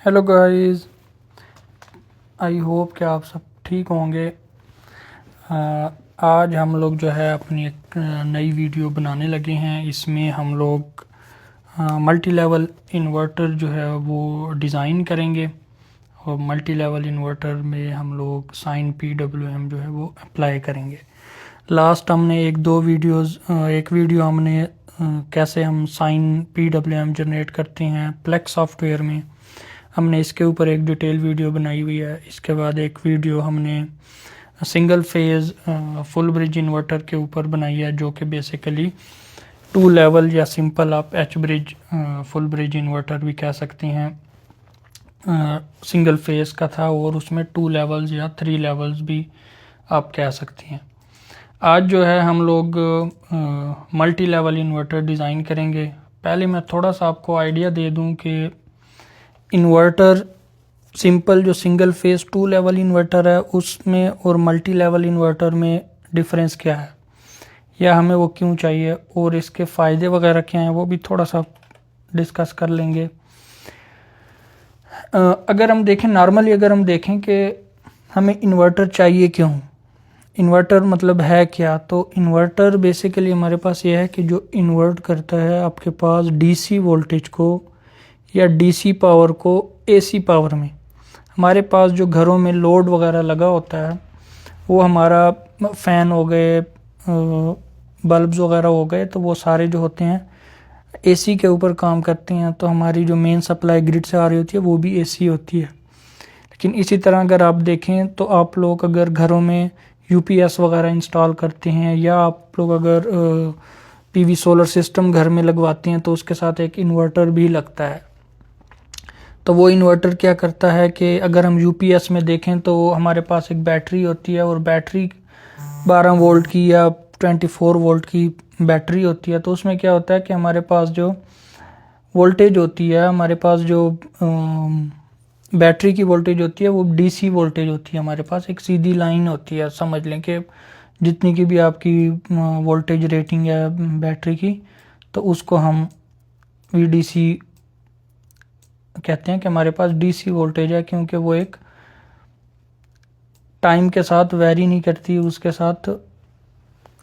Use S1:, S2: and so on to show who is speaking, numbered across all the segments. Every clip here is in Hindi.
S1: हेलो गाइस, आई होप कि आप सब ठीक होंगे। आज हम लोग जो है अपनी एक नई वीडियो बनाने लगे हैं। इसमें हम लोग मल्टी लेवल इन्वर्टर जो है वो डिज़ाइन करेंगे और मल्टी लेवल इन्वर्टर में हम लोग साइन PWM जो है वो अप्लाई करेंगे। लास्ट हमने एक वीडियो हमने कैसे हम साइन PWM जनरेट करते हैं प्लेक्स सॉफ्टवेयर में, हमने इसके ऊपर एक डिटेल वीडियो बनाई हुई है। इसके बाद एक वीडियो हमने single phase full bridge inverter के ऊपर बनाई है, जो कि बेसिकली 2 लेवल या सिंपल आप H bridge full bridge inverter भी कह सकते हैं, सिंगल फेज का था और उसमें 2 लेवल्स या 3 लेवल्स भी आप कह सकते हैं। आज जो है हम लोग मल्टी लेवल इन्वर्टर डिज़ाइन करेंगे। पहले मैं थोड़ा सा आपको आइडिया दे दूं कि इन्वर्टर सिंपल जो सिंगल फेज 2 लेवल इन्वर्टर है उसमें और मल्टी लेवल इन्वर्टर में डिफरेंस क्या है या हमें वो क्यों चाहिए और इसके फ़ायदे वगैरह क्या हैं, वो भी थोड़ा सा डिस्कस कर लेंगे। अगर हम देखें नॉर्मली, अगर हम देखें कि हमें इन्वर्टर चाहिए क्यों, इन्वर्टर मतलब है क्या, तो इन्वर्टर बेसिकली हमारे पास ये है कि जो इन्वर्ट करता है आपके पास DC वोल्टेज को या DC पावर को AC पावर में। हमारे पास जो घरों में लोड वगैरह लगा होता है वो हमारा फ़ैन हो गए, बल्ब्स वगैरह हो गए, तो वो सारे जो होते हैं AC के ऊपर काम करते हैं। तो हमारी जो मेन सप्लाई ग्रिड से आ रही होती है वो भी AC होती है। लेकिन इसी तरह अगर आप देखें तो आप लोग अगर घरों में UPS वगैरह इंस्टॉल करते हैं या आप लोग अगर PV सोलर सिस्टम घर में लगवाते हैं तो उसके साथ एक इन्वर्टर भी लगता है। तो वो इन्वर्टर क्या करता है कि अगर हम UPS में देखें तो हमारे पास एक बैटरी होती है और बैटरी 12 वोल्ट की या 24 वोल्ट की बैटरी होती है। तो उसमें क्या होता है कि हमारे पास जो वोल्टेज होती है, हमारे पास जो बैटरी की वोल्टेज होती है वो DC वोल्टेज होती है। हमारे पास एक सीधी लाइन होती है, समझ लें कि जितनी की भी आपकी वोल्टेज रेटिंग है बैटरी की, तो उसको हम VDC कहते हैं कि हमारे पास DC वोल्टेज है, क्योंकि वो एक टाइम के साथ वेरी नहीं करती, उसके साथ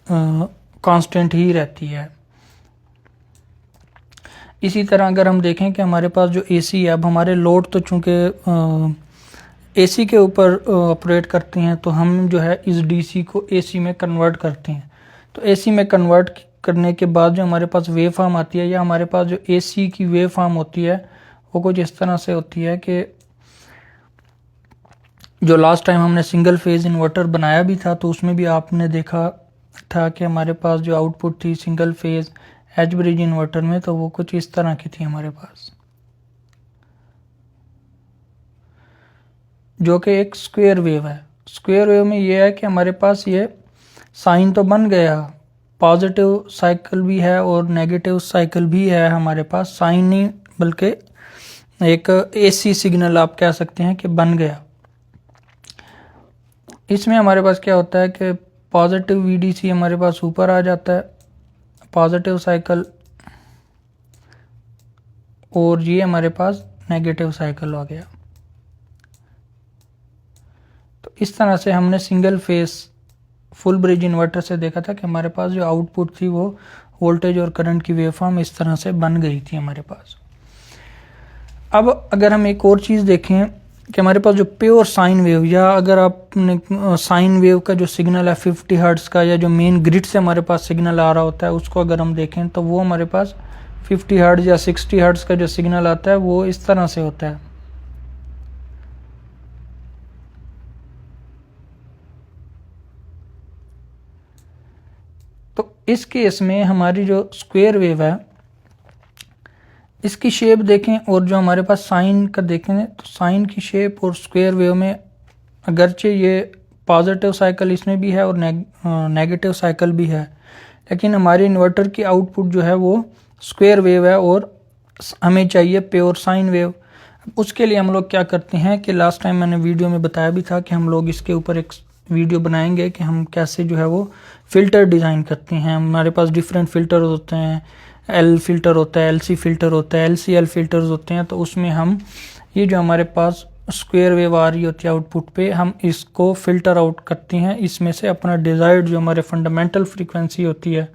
S1: कांस्टेंट ही रहती है। इसी तरह अगर हम देखें कि हमारे पास जो AC है, अब हमारे लोड तो चूँकि AC के ऊपर ऑपरेट करते हैं, तो हम जो है इस DC को AC में कन्वर्ट करते हैं। तो AC में कन्वर्ट करने के बाद जो हमारे पास वेव फॉर्म आती है या हमारे पास जो AC की वेव फॉर्म होती है वो कुछ इस तरह से होती है कि जो लास्ट टाइम हमने सिंगल फेज इन्वर्टर बनाया भी था तो उसमें भी आपने देखा था कि हमारे पास जो आउटपुट थी single phase H bridge inverter में, तो वो कुछ इस तरह की थी हमारे पास, जो कि एक स्क्वायर वेव है। स्क्वायर वेव में ये है कि हमारे पास ये साइन तो बन गया, पॉजिटिव साइकिल भी है और नेगेटिव साइकिल भी है हमारे पास, साइन नहीं बल्कि एक AC सिग्नल आप कह सकते हैं कि बन गया। इसमें हमारे पास क्या होता है कि पॉजिटिव VDC हमारे पास ऊपर आ जाता है, पॉजिटिव साइकिल, और ये हमारे पास नेगेटिव साइकिल हो गया। तो इस तरह से हमने single phase full bridge inverter से देखा था कि हमारे पास जो आउटपुट थी वो वोल्टेज और करंट की वेवफॉर्म इस तरह से बन गई थी हमारे पास। अब अगर हम एक और चीज़ देखें कि हमारे पास जो प्योर साइन वेव, या अगर आपने साइन वेव का जो सिग्नल है 50 हर्ट्ज़ का, या जो मेन ग्रिड से हमारे पास सिग्नल आ रहा होता है उसको अगर हम देखें तो वो हमारे पास 50 हर्ट्ज़ या 60 हर्ट्ज़ का जो सिग्नल आता है वो इस तरह से होता है। तो इस केस में हमारी जो स्क्वायर वेव है इसकी शेप देखें और जो हमारे पास साइन का देखें तो साइन की शेप और स्क्वायर वेव में अगरचे ये पॉजिटिव साइकिल इसमें भी है और नेगेटिव साइकिल भी है, लेकिन हमारे इन्वर्टर की आउटपुट जो है वो स्क्वायर वेव है और हमें चाहिए प्योर साइन वेव। उसके लिए हम लोग क्या करते हैं कि लास्ट टाइम मैंने वीडियो में बताया भी था कि हम लोग इसके ऊपर एक वीडियो बनाएंगे कि हम कैसे जो है वो फ़िल्टर डिज़ाइन करते हैं। हमारे पास डिफरेंट फ़िल्टर होते हैं, एल फिल्टर होता है, एलसी फिल्टर होता है, एलसीएल फिल्टर्स होते हैं, तो उसमें हम ये जो हमारे पास स्क्वायर वेव आ रही होती है आउटपुट पे, हम इसको फिल्टर आउट करते हैं, इसमें से अपना डिज़ायर्ड जो हमारे फंडामेंटल फ्रीक्वेंसी होती है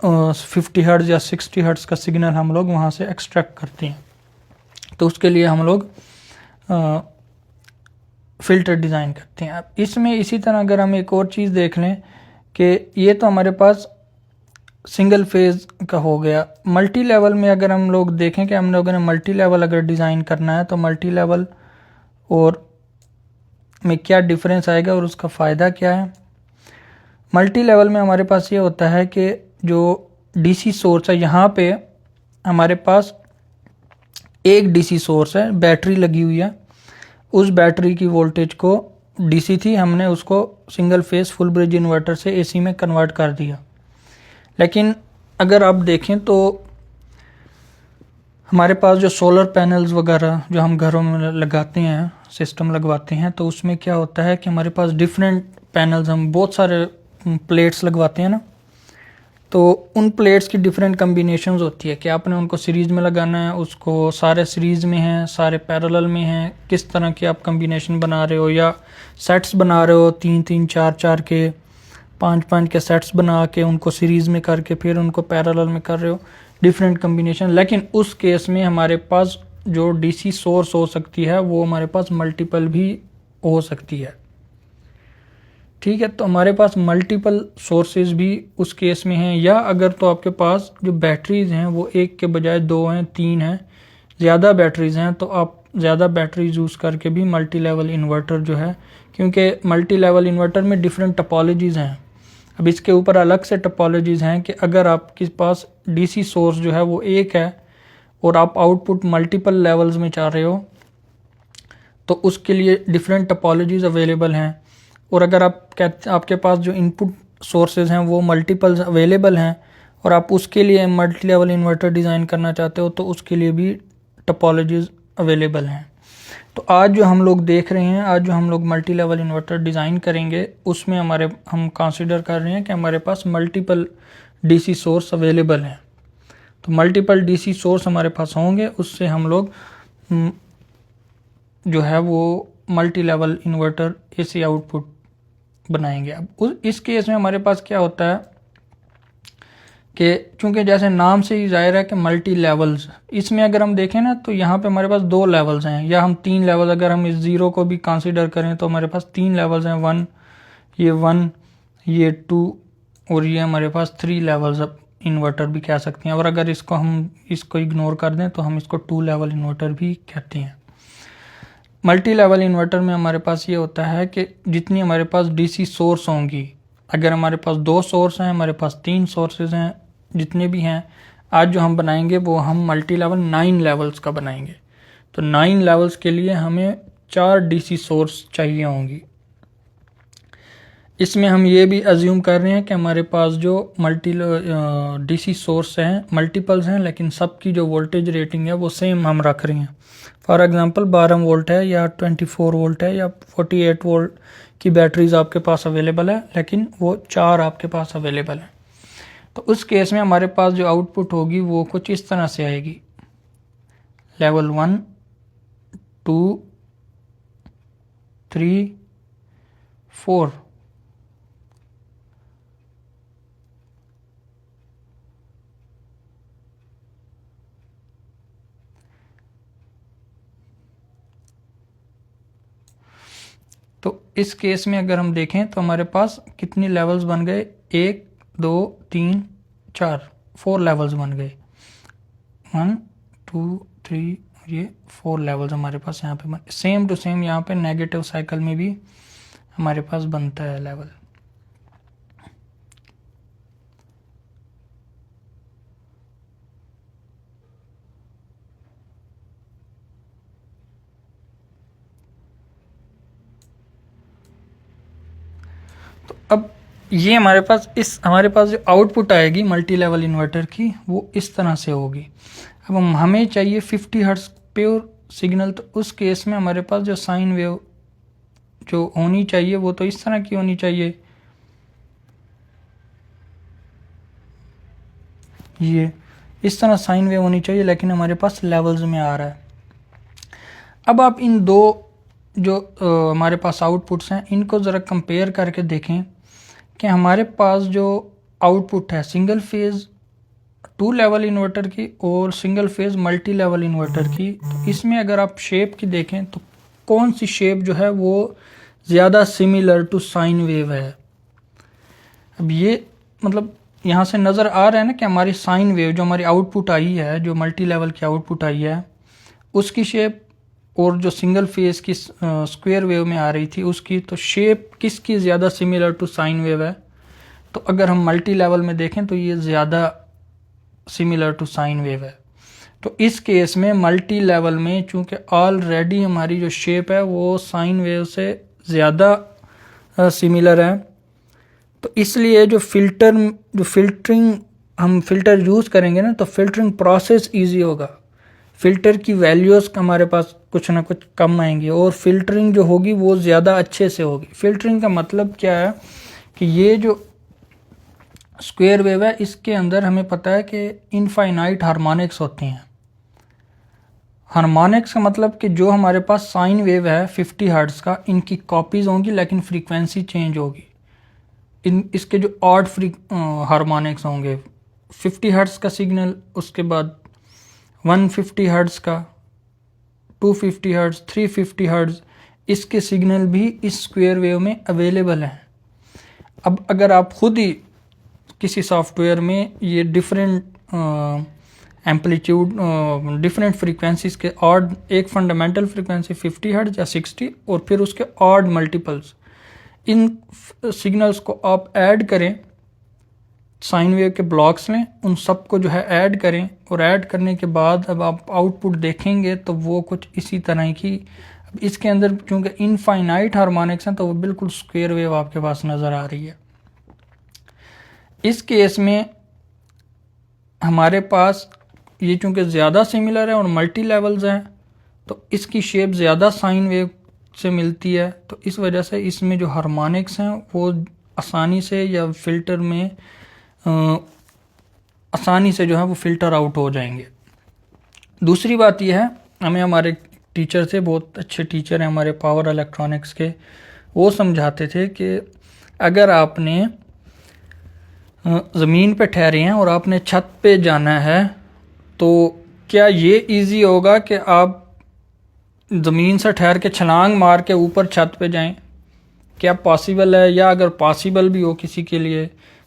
S1: 50 हर्ट्ज या 60 हर्ट्ज का सिग्नल हम लोग वहाँ से एक्सट्रैक्ट करते हैं। तो उसके लिए हम लोग फ़िल्टर डिज़ाइन करते हैं। अब इसमें इसी तरह अगर हम एक और चीज़ देख लें कि ये तो हमारे पास सिंगल फेज़ का हो गया। मल्टी लेवल में अगर हम लोग देखें कि हम लोगों ने मल्टी लेवल अगर डिज़ाइन करना है तो मल्टी लेवल और में क्या डिफरेंस आएगा और उसका फ़ायदा क्या है। मल्टी लेवल में हमारे पास ये होता है कि जो डीसी सोर्स है, यहाँ पे हमारे पास एक डीसी सोर्स है, बैटरी लगी हुई है, उस बैटरी की वोल्टेज को डीसी थी, हमने उसको single phase full bridge inverter से एसी में कन्वर्ट कर दिया। लेकिन अगर आप देखें तो हमारे पास जो सोलर पैनल्स वगैरह जो हम घरों में लगाते हैं, सिस्टम लगवाते हैं, तो उसमें क्या होता है कि हमारे पास डिफरेंट पैनल्स, हम बहुत सारे प्लेट्स लगवाते हैं ना, तो उन प्लेट्स की डिफरेंट कम्बिनेशंस होती है कि आपने उनको सीरीज़ में लगाना है, उसको सारे सीरीज़ में हैं, सारे पैरेलल में हैं, किस तरह के आप कम्बिनेशन बना रहे हो, या सेट्स बना रहे हो 3-3 4-4 के 5-5 के सेट्स बना के उनको सीरीज़ में करके फिर उनको पैरेलल में कर रहे हो, डिफरेंट कम्बिनेशन। लेकिन उस केस में हमारे पास जो डीसी सोर्स हो सकती है वो हमारे पास मल्टीपल भी हो सकती है, ठीक है। तो हमारे पास मल्टीपल सोर्सेज भी उस केस में हैं, या अगर तो आपके पास जो बैटरीज हैं वो एक के बजाय 2 हैं, 3 हैं, ज़्यादा बैटरीज हैं, तो आप ज़्यादा बैटरीज यूज़ करके भी मल्टी लेवल इन्वर्टर जो है, क्योंकि मल्टी लेवल इन्वर्टर में डिफरेंट टपोलॉजीज़ हैं। अब इसके ऊपर अलग से टपोलॉजीज़ हैं कि अगर आपके पास डीसी सोर्स जो है वो एक है और आप आउटपुट मल्टीपल लेवल्स में चाह रहे हो, तो उसके लिए डिफरेंट टपोलॉजीज़ अवेलेबल हैं। और अगर आपके पास जो इनपुट सोर्सेज हैं वो मल्टीपल्स अवेलेबल हैं और आप उसके लिए मल्टी लेवल इन्वर्टर डिज़ाइन करना चाहते हो, तो उसके लिए भी टपोलॉजीज़ अवेलेबल हैं। तो आज जो हम लोग देख रहे हैं, आज जो हम लोग मल्टी लेवल इन्वर्टर डिज़ाइन करेंगे, उसमें हम कंसीडर कर रहे हैं कि हमारे पास मल्टीपल डीसी सोर्स अवेलेबल हैं। तो मल्टीपल डीसी सोर्स हमारे पास होंगे, उससे हम लोग जो है वो multi level inverter AC output बनाएंगे। अब इस केस में हमारे पास क्या होता है कि चूंकि जैसे नाम से ही जाहिर है कि मल्टी लेवल्स, इसमें अगर हम देखें ना तो यहाँ पे हमारे पास 2 लेवल्स हैं, या हम 3 लेवल, अगर हम इस ज़ीरो को भी कंसीडर करें तो हमारे पास 3 लेवल्स हैं, 1, ये 2 और ये हमारे पास 3 लेवल्स इन्वर्टर भी कह सकते हैं। और अगर इसको इग्नोर कर दें तो हम इसको 2 लेवल इन्वर्टर भी कहते हैं। मल्टी लेवल इन्वर्टर में हमारे पास ये होता है कि जितनी हमारे पास डीसी सोर्स होंगी, अगर हमारे पास 2 सोर्स हैं, हमारे पास 3 सोर्सेज हैं, जितने भी हैं, आज जो हम बनाएंगे वो हम मल्टी लेवल 9 लेवल्स का बनाएंगे। तो 9 लेवल्स के लिए हमें 4 डीसी सोर्स चाहिए होंगी। इसमें हम ये भी अज्यूम कर रहे हैं कि हमारे पास जो डीसी सोर्स हैं मल्टीपल्स हैं, लेकिन सबकी जो वोल्टेज रेटिंग है वो सेम हम रख रहे हैं। फॉर एग्जांपल 12 वोल्ट है या 24 वोल्ट है या 48 वोल्ट की बैटरीज आपके पास अवेलेबल है, लेकिन वो 4 आपके पास अवेलेबल है। तो उस केस में हमारे पास जो आउटपुट होगी वो कुछ इस तरह से आएगी, लेवल 1, 2, 3, 4। तो इस केस में अगर हम देखें तो हमारे पास कितनी लेवल्स बन गए, 1, 2, 3, 4, 4 लेवल्स बन गए, 1, 2, 3, ये 4 लेवल्स हमारे पास यहाँ पे सेम टू सेम यहाँ पे नेगेटिव साइकिल में भी हमारे पास बनता है लेवल। तो अब ये हमारे पास जो आउटपुट आएगी मल्टी लेवल इन्वर्टर की वो इस तरह से होगी। अब हमें चाहिए 50 हर्ट्ज प्योर सिग्नल, तो उस केस में हमारे पास जो साइन वेव जो होनी चाहिए वो तो इस तरह की होनी चाहिए, ये इस तरह साइन वेव होनी चाहिए, लेकिन हमारे पास लेवल्स में आ रहा है। अब आप इन दो जो हमारे पास आउटपुट्स हैं इनको ज़रा कंपेयर करके देखें कि हमारे पास जो आउटपुट है सिंगल फेज़ 2 लेवल इन्वर्टर की और single phase multi level inverter की, तो इसमें अगर आप शेप की देखें तो कौन सी शेप जो है वो ज़्यादा सिमिलर टू साइन वेव है। अब ये मतलब यहाँ से नज़र आ रहा है ना कि हमारी साइन वेव जो हमारी आउटपुट आई है, जो मल्टी लेवल की आउटपुट आई है, उसकी शेप और जो सिंगल फेज की स्क्वायर वेव में आ रही थी उसकी, तो शेप किसकी ज़्यादा सिमिलर टू साइन वेव है। तो अगर हम मल्टी लेवल में देखें तो ये ज़्यादा सिमिलर टू साइन वेव है। तो इस केस में मल्टी लेवल में चूँकि ऑलरेडी हमारी जो शेप है वो साइन वेव से ज़्यादा सिमिलर है, तो इसलिए जो फिल्टरिंग हम फिल्टर यूज़ करेंगे ना, तो फिल्टरिंग प्रोसेस इजी होगा। फ़िल्टर की वैल्यूज़ हमारे पास कुछ ना कुछ कम आएंगी और फिल्टरिंग जो होगी वो ज़्यादा अच्छे से होगी। फिल्टरिंग का मतलब क्या है कि ये जो स्क्वायर वेव है इसके अंदर हमें पता है कि इनफाइनाइट हार्मोनिक्स होती हैं। हार्मोनिक्स का मतलब कि जो हमारे पास साइन वेव है 50 हर्ट्ज़ का, इनकी कॉपीज़ होंगी लेकिन फ्रीक्वेंसी चेंज होगी। इसके जो ऑड हार्मोनिक्स होंगे 50 हर्ट्ज़ का सिग्नल, उसके बाद 150 हर्ट्ज़ का, 250 हर्ट्ज़, 350 हर्ट्ज़, इसके सिग्नल भी इस स्क्वायर वेव में अवेलेबल हैं। अब अगर आप खुद ही किसी सॉफ्टवेयर में ये डिफरेंट एम्पलीट्यूड डिफरेंट फ्रीक्वेंसीज के ऑड, एक फंडामेंटल फ्रीक्वेंसी 50 हर्ट्ज़ या 60 और फिर उसके ऑड मल्टीपल्स, इन सिग्नल्स को आप ऐड करें, साइन वेव के ब्लॉक्स लें, उन सब को जो है ऐड करें और ऐड करने के बाद अब आप आउटपुट देखेंगे तो वो कुछ इसी तरह की। अब इसके अंदर चूँकि इनफाइनाइट हार्मोनिक्स हैं तो वो बिल्कुल स्क्वायर वेव आपके पास नज़र आ रही है। इस केस में हमारे पास ये चूँकि ज़्यादा सिमिलर है और मल्टी लेवल्स हैं तो इसकी शेप ज़्यादा साइन वेव से मिलती है, तो इस वजह से इसमें जो हार्मोनिक्स हैं वो आसानी से या फिल्टर में आसानी से जो है वो फ़िल्टर आउट हो जाएंगे। दूसरी बात यह है, हमें हमारे टीचर से, बहुत अच्छे टीचर हैं हमारे पावर इलेक्ट्रॉनिक्स के, वो समझाते थे कि अगर आपने ज़मीन पे ठहरे हैं और आपने छत पे जाना है तो क्या ये इजी होगा कि आप ज़मीन से ठहर के छलांग मार के ऊपर छत पे जाएं? क्या पॉसिबल है? या अगर पॉसिबल भी हो किसी के लिए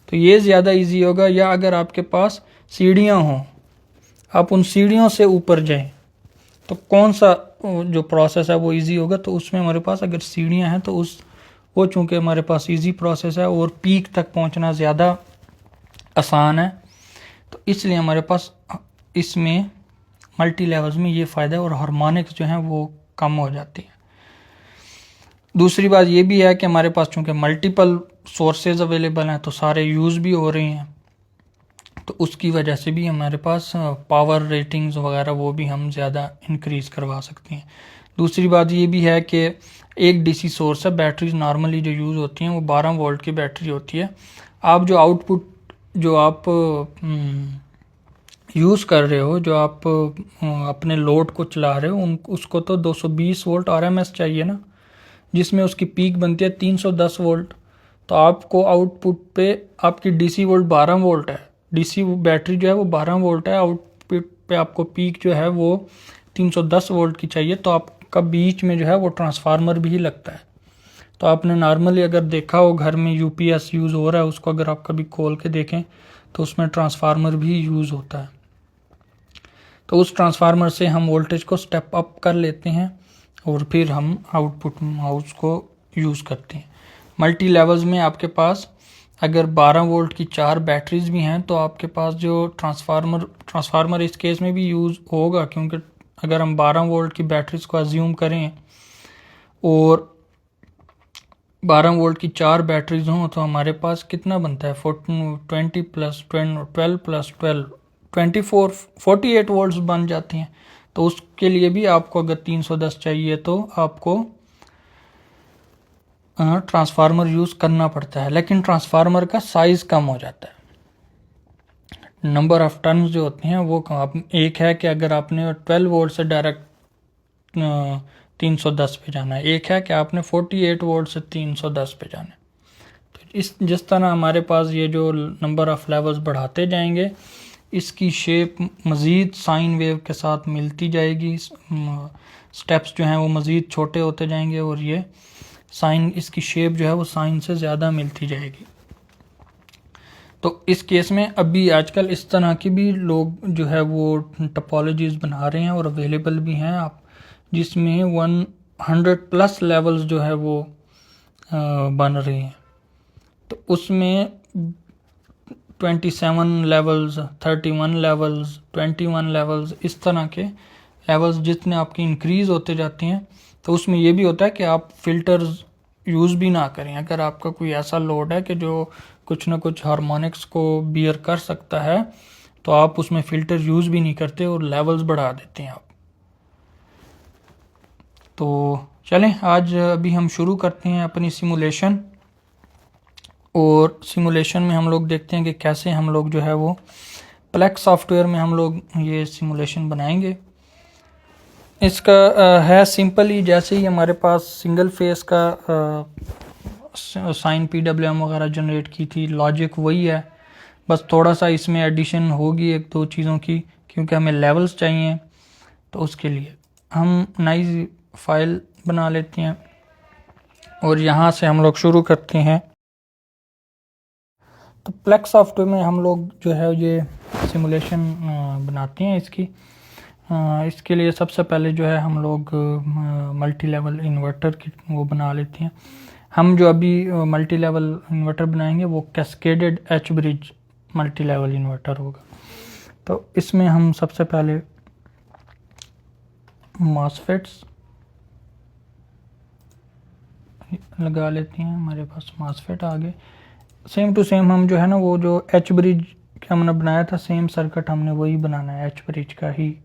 S1: तो ये ज़्यादा इजी होगा, या अगर आपके पास सीढ़ियाँ हों आप उन सीढ़ियों से ऊपर जाएं तो कौन सा जो प्रोसेस है वो इजी होगा? तो उसमें हमारे पास अगर सीढ़ियाँ हैं तो वो चूँकि हमारे पास इजी प्रोसेस है और पीक तक पहुँचना ज़्यादा आसान है, तो इसलिए हमारे पास इसमें मल्टी लेवल्स में ये फ़ायदा है और हार्मोनिक्स जो हैं वो कम हो जाती हैं। दूसरी बात ये भी है कि हमारे पास चूँकि मल्टीपल सोर्सेज अवेलेबल हैं तो सारे यूज़ भी हो रहे हैं, तो उसकी वजह से भी हमारे पास पावर रेटिंग्स वगैरह वो भी हम ज़्यादा इंक्रीज़ करवा सकते हैं। दूसरी बात ये भी है कि एक डीसी सोर्स है, बैटरीज नॉर्मली जो यूज़ होती हैं वो 12 वोल्ट की बैटरी होती है। आप जो आउटपुट जो आप यूज़ कर रहे हो, जो आप अपने लोड को चला रहे हो, उसको तो 220 वोल्ट आरएमएस चाहिए ना, जिसमें उसकी पीक बनती है 310 वोल्ट। तो आपको आउटपुट पे आपकी डीसी वोल्ट 12 वोल्ट है, डीसी बैटरी जो है वो 12 वोल्ट है, आउटपुट पे आपको पीक जो है वो 310 वोल्ट की चाहिए, तो आपका बीच में जो है वो ट्रांसफार्मर भी लगता है। तो आपने नॉर्मली अगर देखा हो घर में यूपीएस यूज़ हो रहा है, उसको अगर आप कभी खोल के देखें तो उसमें ट्रांसफार्मर भी यूज़ होता है। तो उस ट्रांसफार्मर से हम वोल्टेज को स्टेप अप कर लेते हैं और फिर हम आउटपुट हाउस को यूज़ करते हैं। मल्टी लेवल्स में आपके पास अगर 12 वोल्ट की 4 बैटरीज भी हैं तो आपके पास जो ट्रांसफार्मर इस केस में भी यूज़ होगा, क्योंकि अगर हम 12 वोल्ट की बैटरीज को अज्यूम करें और 12 वोल्ट की 4 बैटरीज हों तो हमारे पास कितना बनता है 20 प्लस 12 प्लस 12 48 वोल्ट्स बन जाती हैं। तो उसके लिए भी आपको अगर 310 चाहिए तो आपको ट्रांसफार्मर यूज़ करना पड़ता है, लेकिन ट्रांसफार्मर का साइज़ कम हो जाता है। नंबर ऑफ टर्न्स जो होते हैं वो एक है कि अगर आपने 12 वोल्ट से डायरेक्ट 310 पे जाना है, एक है कि आपने 48 वोल्ट से 310 पे जाना है। तो जिस तरह हमारे पास ये जो नंबर ऑफ लेवल्स बढ़ाते जाएंगे, इसकी शेप मज़ीद साइन वेव के साथ मिलती जाएगी, स्टेप्स जो हैं वो मज़ीद छोटे होते जाएंगे और ये साइन, इसकी शेप जो है वो साइन से ज़्यादा मिलती जाएगी। तो इस केस में अभी आजकल इस तरह की भी लोग जो है वो टपोलॉजीज बना रहे हैं और अवेलेबल भी हैं आप, जिसमें 100 प्लस लेवल्स जो है वो बन रहे हैं। तो उसमें 27 लेवल्स, 31 लेवल्स, 21 लेवल्स, इस तरह के लेवल्स जितने आपके इंक्रीज़ होते जाते हैं, तो उसमें ये भी होता है कि आप फ़िल्टर्स यूज़ भी ना करें। अगर आपका कोई ऐसा लोड है कि जो कुछ ना कुछ हार्मोनिक्स को बियर कर सकता है, तो आप उसमें फ़िल्टर यूज़ भी नहीं करते और लेवल्स बढ़ा देते हैं आप। तो चलें आज अभी हम शुरू करते हैं अपनी सिमुलेशन, और सिमुलेशन में हम लोग देखते हैं कि कैसे हम लोग जो है वो प्लेक्स सॉफ्टवेयर में हम लोग ये सिमुलेशन बनाएंगे। इसका है सिंपल ही, जैसे ही हमारे पास सिंगल फेस का साइन PWM वगैरह जनरेट की थी, लॉजिक वही है, बस थोड़ा सा इसमें एडिशन होगी एक दो चीज़ों की, क्योंकि हमें लेवल्स चाहिए। तो उसके लिए हम नई फाइल बना लेते हैं और यहाँ से हम लोग शुरू करते हैं। तो प्लेक्स सॉफ्टवेयर में हम लोग जो है ये सिमुलेशन बनाते हैं इसकी। इसके लिए सबसे पहले जो है हम लोग मल्टी लेवल इन्वर्टर की वो बना लेते हैं। हम जो अभी मल्टी लेवल इन्वर्टर बनाएंगे वो cascaded H bridge multi level inverter होगा। तो इसमें हम सबसे पहले मॉसफेट्स लगा लेते हैं। हमारे पास मॉसफेट आ गए, सेम टू सेम हम जो है ना वो जो एच ब्रिज का हमने बनाया था, सेम सर्किट हमने वही बनाना है, एच ब्रिज का ही।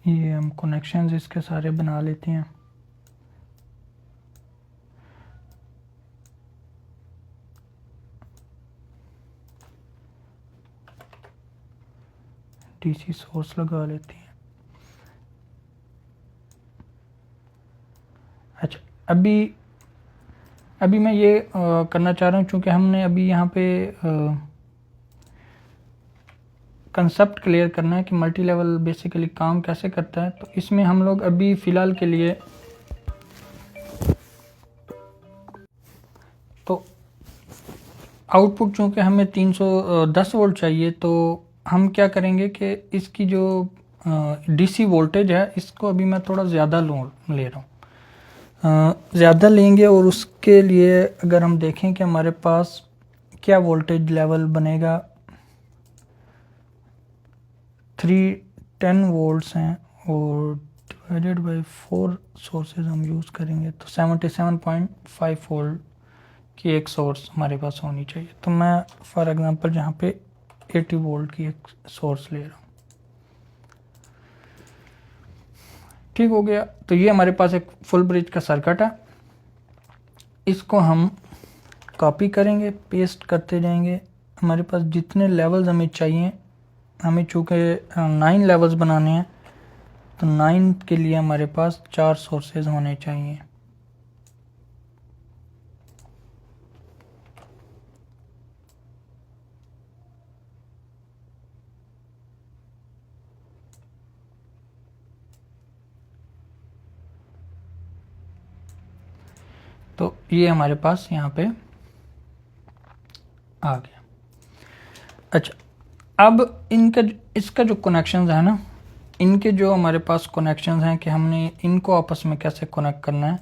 S1: ये हम कनेक्शंस इसके सारे बना लेते हैं। डीसी सोर्स लगा लेते हैं। अच्छा, अभी मैं ये करना चाह रहा हूँ, चूँकि हमने अभी यहाँ पे कंसेप्ट क्लियर करना है कि मल्टी लेवल बेसिकली काम कैसे करता है। तो इसमें हम लोग अभी फ़िलहाल के लिए तो आउटपुट चूँकि हमें 310 वोल्ट चाहिए, तो हम क्या करेंगे कि इसकी जो डीसी वोल्टेज है इसको अभी मैं थोड़ा ज़्यादा ले रहा हूँ, ज़्यादा लेंगे। और उसके लिए अगर हम देखें कि हमारे पास क्या वोल्टेज लेवल बनेगा, 310 वोल्ट्स हैं और डिवाइडेड बाई 4 सोर्सेज हम यूज़ करेंगे, तो 77.5 वोल्ट की एक सोर्स हमारे पास होनी चाहिए। तो मैं फॉर एग्जांपल यहाँ पे 80 वोल्ट की एक सोर्स ले रहा हूँ। ठीक हो गया। तो ये हमारे पास एक फुल ब्रिज का सर्किट है। इसको हम कॉपी करेंगे, पेस्ट करते जाएंगे। हमारे पास जितने लेवल्स हमें चाहिए, हमें चूँकि 9 लेवल्स बनाने हैं, तो 9 के लिए हमारे पास 4 सोर्सेज होने चाहिए। तो ये हमारे पास यहाँ पे आ गया। अच्छा, अब इसका जो कनेक्शंस है ना, इनके जो हमारे पास कनेक्शंस हैं कि हमने इनको आपस में कैसे कनेक्ट करना है,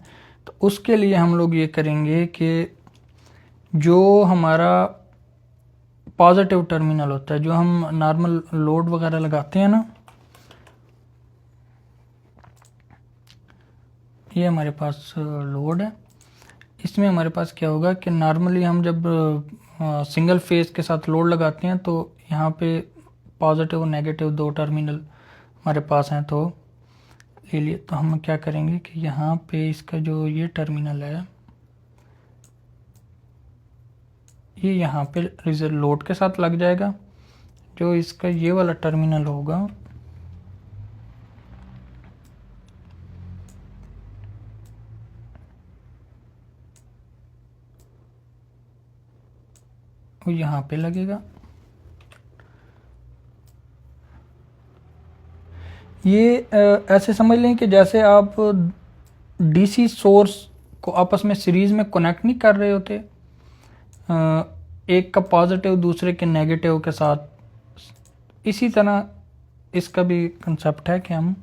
S1: तो उसके लिए हम लोग ये करेंगे कि जो हमारा पॉजिटिव टर्मिनल होता है, जो हम नॉर्मल लोड वगैरह लगाते हैं ना, ये हमारे पास लोड है। इसमें हमारे पास क्या होगा कि नॉर्मली हम जब सिंगल फेज के साथ लोड लगाते हैं तो यहाँ पे पॉजिटिव और नेगेटिव दो टर्मिनल हमारे पास हैं, तो ले लिए। तो हम क्या करेंगे कि यहाँ पे इसका जो ये टर्मिनल है ये यहाँ पे रिजर्व लोड के साथ लग जाएगा। जो इसका ये वाला टर्मिनल होगा वो यहाँ पे लगेगा। ये ऐसे समझ लें कि जैसे आप डीसी सोर्स को आपस में सीरीज में कनेक्ट नहीं कर रहे होते, एक का पॉजिटिव दूसरे के नेगेटिव के साथ, इसी तरह इसका भी कंसेप्ट है कि हम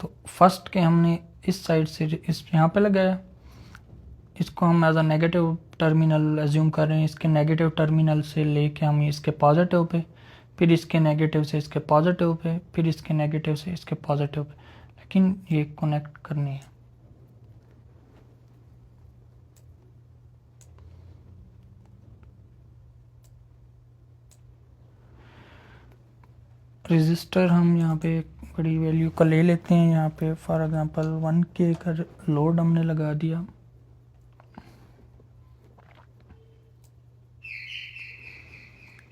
S1: तो फर्स्ट के हमने इस साइड से इस यहाँ पे लगाया, इसको हम as a negative terminal assume कर रहे हैं। इसके नेगेटिव टर्मिनल से लेके हम इसके पॉजिटिव पे, फिर इसके नेगेटिव से इसके पॉजिटिव पे, फिर इसके नेगेटिव से इसके पॉजिटिव पे, लेकिन ये कनेक्ट करनी है। रजिस्टर हम यहाँ पे बड़ी वैल्यू का ले लेते हैं। यहाँ पे फॉर एग्जांपल 1K का लोड हमने लगा दिया।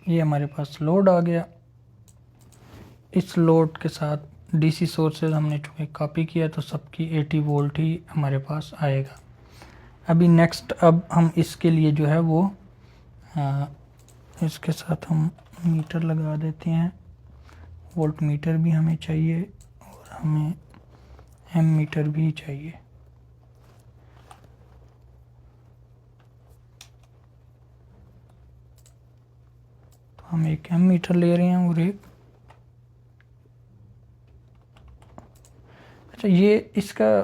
S1: ये हमारे पास लोड आ गया। इस लोड के साथ डीसी सोर्सेज हमने चूँकि कॉपी किया तो सबकी 80 वोल्ट ही हमारे पास आएगा। अभी नेक्स्ट अब हम इसके लिए जो है वो इसके साथ हम मीटर लगा देते हैं। वोल्ट मीटर भी हमें चाहिए और हमें एम मीटर भी चाहिए। तो हम एक एम मीटर ले रहे हैं और एक, अच्छा ये इसका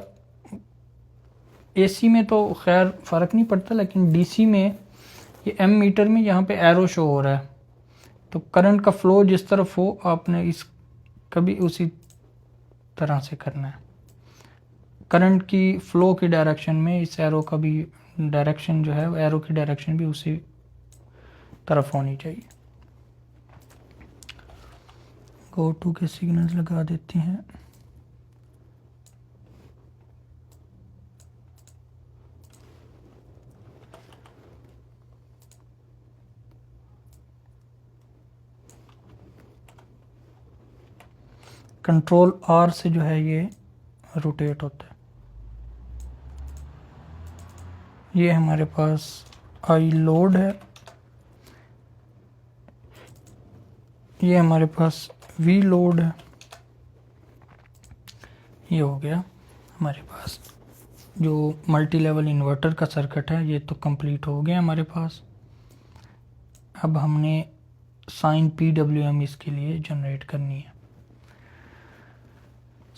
S1: एसी में तो खैर फ़र्क नहीं पड़ता, लेकिन डीसी में ये एम मीटर में यहाँ पे एरो शो हो रहा है। तो करंट का फ्लो जिस तरफ हो आपने इस कभी उसी तरह से करना है। करंट की फ्लो की डायरेक्शन में इस एरो का भी डायरेक्शन जो है, एरो की डायरेक्शन भी उसी तरफ होनी चाहिए। गो टू के सिग्नल्स लगा देते हैं। कंट्रोल आर से जो है ये रोटेट होता है। ये हमारे पास आई लोड है, ये हमारे पास वी लोड है। ये हो गया हमारे पास जो मल्टी लेवल इन्वर्टर का सर्किट है, ये तो कंप्लीट हो गया हमारे पास। अब हमने साइन PWM इसके लिए जनरेट करनी है।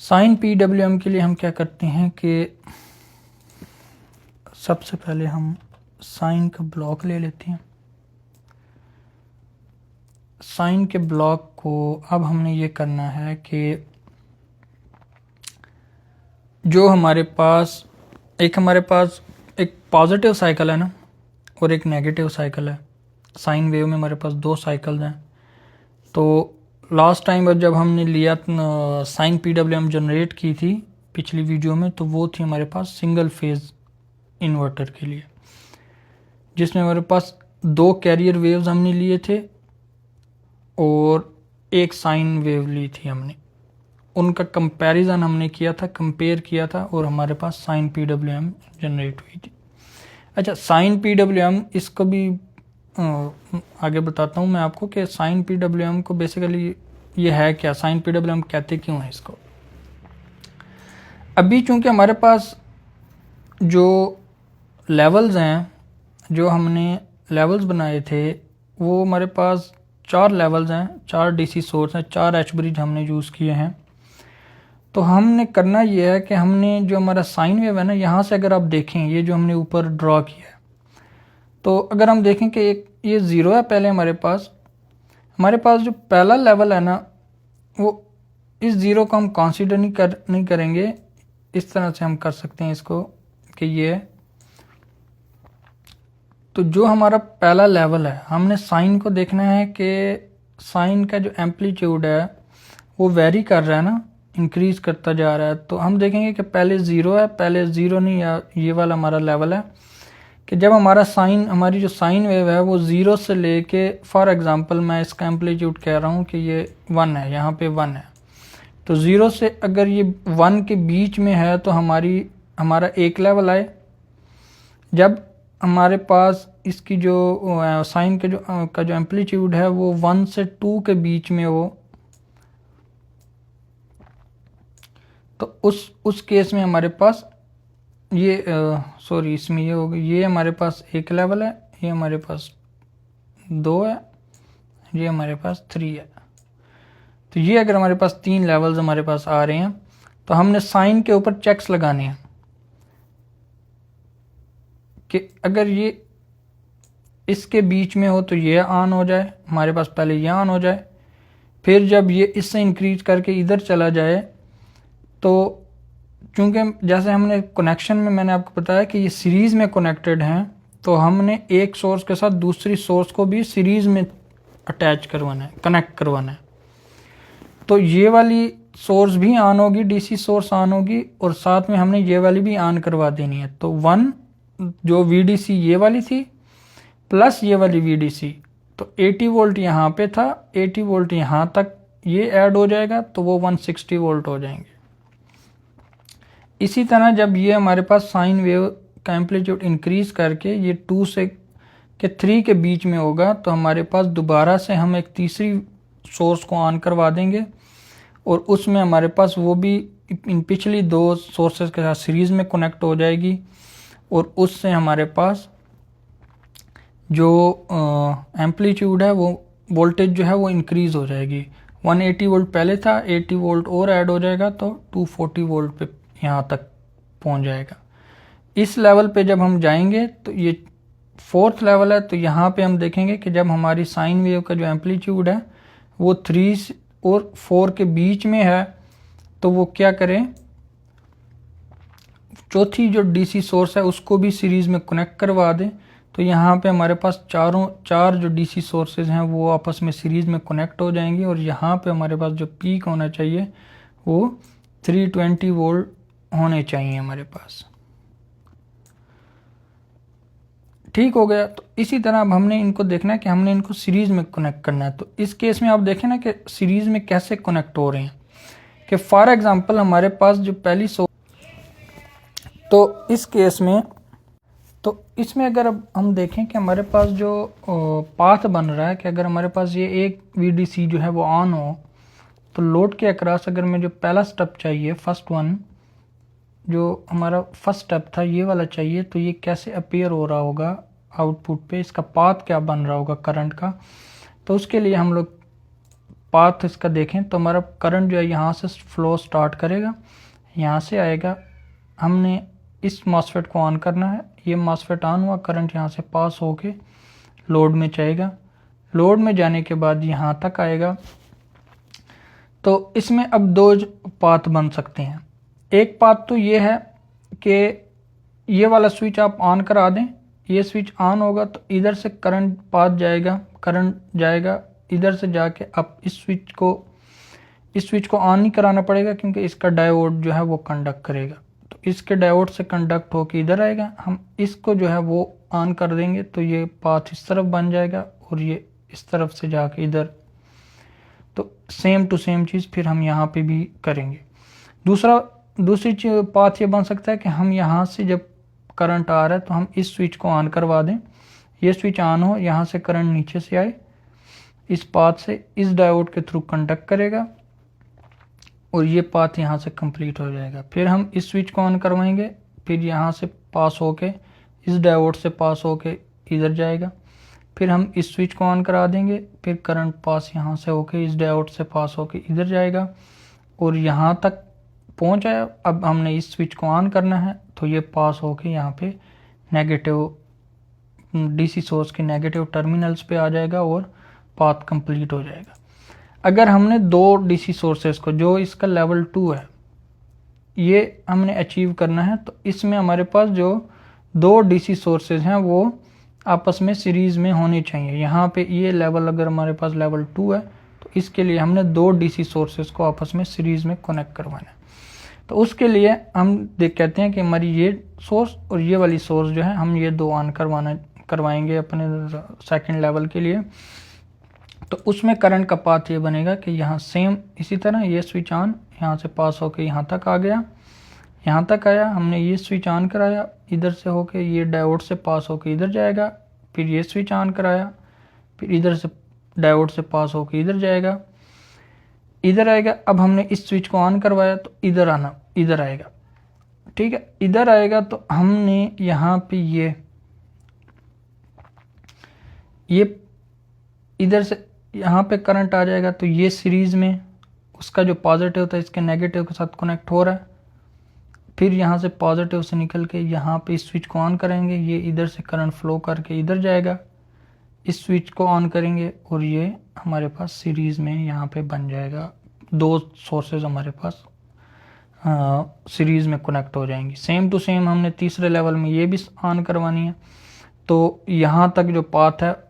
S1: साइन PWM के लिए हम क्या करते हैं कि सबसे पहले हम साइन का ब्लॉक ले लेते हैं। साइन के ब्लॉक को अब हमने ये करना है कि जो हमारे पास एक पॉजिटिव साइकिल है ना और एक नेगेटिव साइकिल है। साइन वेव में हमारे पास दो साइकिल्स हैं। तो लास्ट टाइम जब हमने लिया साइन PWM जनरेट की थी पिछली वीडियो में, तो वो थी हमारे पास सिंगल फेज इन्वर्टर के लिए, जिसमें हमारे पास दो कैरियर वेव्स हमने लिए थे और एक साइन वेव ली थी हमने। उनका कंपैरिजन हमने किया था, कंपेयर किया था और हमारे पास साइन PWM जनरेट हुई थी। अच्छा, साइन PWM इसको भी आगे बताता हूँ मैं आपको कि साइन PWM को बेसिकली ये है क्या, साइन PWM कहते क्यों है इसको। अभी चूंकि हमारे पास जो लेवल्स हैं, जो हमने लेवल्स बनाए थे, वो हमारे पास 4 लेवल्स हैं, 4 DC सोर्स हैं, 4 H ब्रिज हमने यूज़ किए हैं। तो हमने करना ये है कि हमने जो हमारा साइन वेव है ना, यहाँ से अगर आप देखें ये जो हमने ऊपर ड्रॉ किया है, तो अगर हम देखें कि एक ये ज़ीरो है पहले हमारे पास जो पहला लेवल है ना, वो इस ज़ीरो को हम कंसीडर नहीं करेंगे। इस तरह से हम कर सकते हैं इसको कि ये, तो जो हमारा पहला लेवल है, हमने साइन को देखना है कि साइन का जो एम्पलीट्यूड है वो वेरी कर रहा है ना, इंक्रीज करता जा रहा है। तो हम देखेंगे कि पहले ज़ीरो है, पहले ज़ीरो नहीं, या ये वाला हमारा लेवल है कि जब हमारी जो साइन वेव है वो ज़ीरो से लेके, फॉर एग्जांपल मैं इसका एम्पलीट्यूड कह रहा हूँ कि ये 1 है, यहाँ पे 1 है, तो ज़ीरो से अगर ये 1 के बीच में है तो हमारा एक लेवल आए। जब हमारे पास इसकी जो साइन के जो एम्पलीट्यूड है वो 1 से 2 के बीच में हो, तो उस केस में हमारे पास ये इसमें ये होगा, ये हमारे पास एक लेवल है, ये हमारे पास 2 है, ये हमारे पास 3 है। तो ये अगर हमारे पास 3 लेवल्स हमारे पास आ रहे हैं तो हमने साइन के ऊपर चेक्स लगाने हैं कि अगर ये इसके बीच में हो तो ये ऑन हो जाए, हमारे पास पहले ये ऑन हो जाए, फिर जब ये इससे इंक्रीज करके इधर चला जाए, तो चूंकि जैसे हमने कनेक्शन में मैंने आपको बताया कि ये सीरीज़ में कनेक्टेड हैं, तो हमने एक सोर्स के साथ दूसरी सोर्स को भी सीरीज़ में अटैच करवाना है, कनेक्ट करवाना है। तो ये वाली सोर्स भी ऑन होगी, डीसी सोर्स ऑन होगी, और साथ में हमने ये वाली भी ऑन करवा देनी है। तो 1 जो वीडीसी ये वाली थी प्लस ये वाली वीडीसी, तो 80 वोल्ट यहाँ पे था, 80 वोल्ट यहाँ तक ये ऐड हो जाएगा, तो वो 160 वोल्ट हो जाएंगे। इसी तरह जब ये हमारे पास साइन वेव का एम्पलीट्यूड इंक्रीज करके ये 2 से 3 के बीच में होगा, तो हमारे पास दोबारा से हम एक तीसरी सोर्स को ऑन करवा देंगे, और उसमें हमारे पास वो भी इन पिछली 2 सोर्सेज के साथ सीरीज़ में कनेक्ट हो जाएगी, और उससे हमारे पास जो एम्पलीट्यूड है, वो वोल्टेज जो है वो इंक्रीज़ हो जाएगी। 180 वोल्ट पहले था, 80 वोल्ट और ऐड हो जाएगा, तो 240 वोल्ट पे यहाँ तक पहुँच जाएगा। इस लेवल पे जब हम जाएंगे तो ये 4th लेवल है, तो यहाँ पे हम देखेंगे कि जब हमारी साइन वेव का जो एम्पलीट्यूड है वो 3 और 4 के बीच में है, तो वो क्या करें, चौथी जो डीसी सोर्स है उसको भी सीरीज़ में कनेक्ट करवा दें। तो यहाँ पे हमारे पास चार जो डीसी सोर्सेज हैं वो आपस में सीरीज़ में कनेक्ट हो जाएंगी, और यहाँ पे हमारे पास जो पीक होना चाहिए वो 320 वोल्ट होने चाहिए हमारे पास। ठीक हो गया। तो इसी तरह अब हमने इनको देखना है कि हमने इनको सीरीज़ में कनेक्ट करना है। तो इस केस में आप देखें ना कि सीरीज़ में कैसे कनेक्ट हो रहे हैं, कि फॉर एग्जांपल हमारे पास जो पहली तो इस केस में, तो इसमें अगर अब हम देखें कि हमारे पास जो पाथ बन रहा है, कि अगर हमारे पास ये एक वीडीसी जो है वो ऑन हो, तो लोड के अक्रॉस अगर मैं जो पहला स्टेप चाहिए, फर्स्ट वन जो हमारा फर्स्ट स्टेप था ये वाला चाहिए, तो ये कैसे अपीयर हो रहा होगा आउटपुट पे, इसका पाथ क्या बन रहा होगा करंट का। तो उसके लिए हम लोग पाथ इसका देखें, तो हमारा करंट जो है यहाँ से फ्लो स्टार्ट करेगा, यहाँ से आएगा, हमने इस मॉसफेट को ऑन करना है, ये मॉसफेट ऑन हुआ, करंट यहाँ से पास होके लोड में जाएगा, लोड में जाने के बाद यहाँ तक आएगा। तो इसमें अब 2 पाथ बन सकते हैं। एक पाथ तो ये है कि ये वाला स्विच आप ऑन करा दें, ये स्विच ऑन होगा तो इधर से करंट पाथ जाएगा, करंट जाएगा इधर से जाके, अब इस स्विच को ऑन नहीं कराना पड़ेगा क्योंकि इसका डायोड जो है वो कंडक्ट करेगा, तो इसके डायोड से कंडक्ट होके इधर आएगा, हम इसको जो है वो ऑन कर देंगे, तो ये पाथ इस तरफ बन जाएगा और ये इस तरफ से जाके इधर। तो सेम टू सेम चीज़ फिर हम यहाँ पे भी करेंगे। दूसरी पाथ ये बन सकता है कि हम यहाँ से जब करंट आ रहा है तो हम इस स्विच को ऑन करवा दें, ये स्विच ऑन हो, यहाँ से करंट नीचे से आए, इस पाथ से इस डायोड के थ्रू कंडक्ट करेगा और ये पाथ यहाँ से कंप्लीट हो जाएगा। फिर हम इस स्विच को ऑन करवाएंगे, फिर यहाँ से पास होके इस डायोड से पास होके इधर जाएगा, फिर हम इस स्विच को ऑन करा देंगे, फिर करंट पास यहाँ से होके इस डायोड से पास होके इधर जाएगा और यहाँ तक पहुंच आया। अब हमने इस स्विच को ऑन करना है तो ये पास होके यहाँ पे नेगेटिव डीसी सोर्स के नेगेटिव टर्मिनल्स पे आ जाएगा और पाथ कंप्लीट हो जाएगा। अगर हमने दो डीसी सोर्सेस को, जो इसका लेवल 2 है, ये हमने अचीव करना है, तो इसमें हमारे पास जो दो डीसी सोर्सेज हैं वो आपस में सीरीज में होने चाहिए। यहाँ पे ये लेवल अगर हमारे पास लेवल 2 है तो इसके लिए हमने दो डीसी सोर्सेज को आपस में सीरीज में कनेक्ट करवाना है। तो उसके लिए हम कहते हैं कि हमारी ये सोर्स और ये वाली सोर्स जो है हम ये दो ऑन करवाएंगे अपने सेकंड लेवल के लिए। तो उसमें करंट का पाथ ये बनेगा कि यहाँ सेम इसी तरह ये स्विच ऑन यहाँ से पास होके यहाँ तक आ गया, यहाँ तक आया, हमने ये स्विच ऑन कराया, इधर से होके ये डायोड से पास होके इधर जाएगा, फिर ये स्विच ऑन कराया, फिर इधर से डायोड से पास होके इधर जाएगा, इधर आएगा। अब हमने इस स्विच को ऑन करवाया तो इधर आएगा, ठीक है। इधर आएगा तो हमने यहाँ पे ये इधर से यहाँ पे करंट आ जाएगा, तो ये सीरीज में उसका जो पॉजिटिव था इसके नेगेटिव के साथ कनेक्ट हो रहा है। फिर यहाँ से पॉजिटिव से निकल के यहाँ पे इस स्विच को ऑन करेंगे, ये इधर से करंट फ्लो करके इधर जाएगा, इस स्विच को ऑन करेंगे और ये हमारे पास सीरीज में यहाँ पे बन जाएगा। दो सोर्सेज हमारे पास सीरीज में कनेक्ट हो जाएंगी। सेम टू सेम हमने तीसरे लेवल में ये भी ऑन करवानी है। तो यहाँ तक जो पाथ है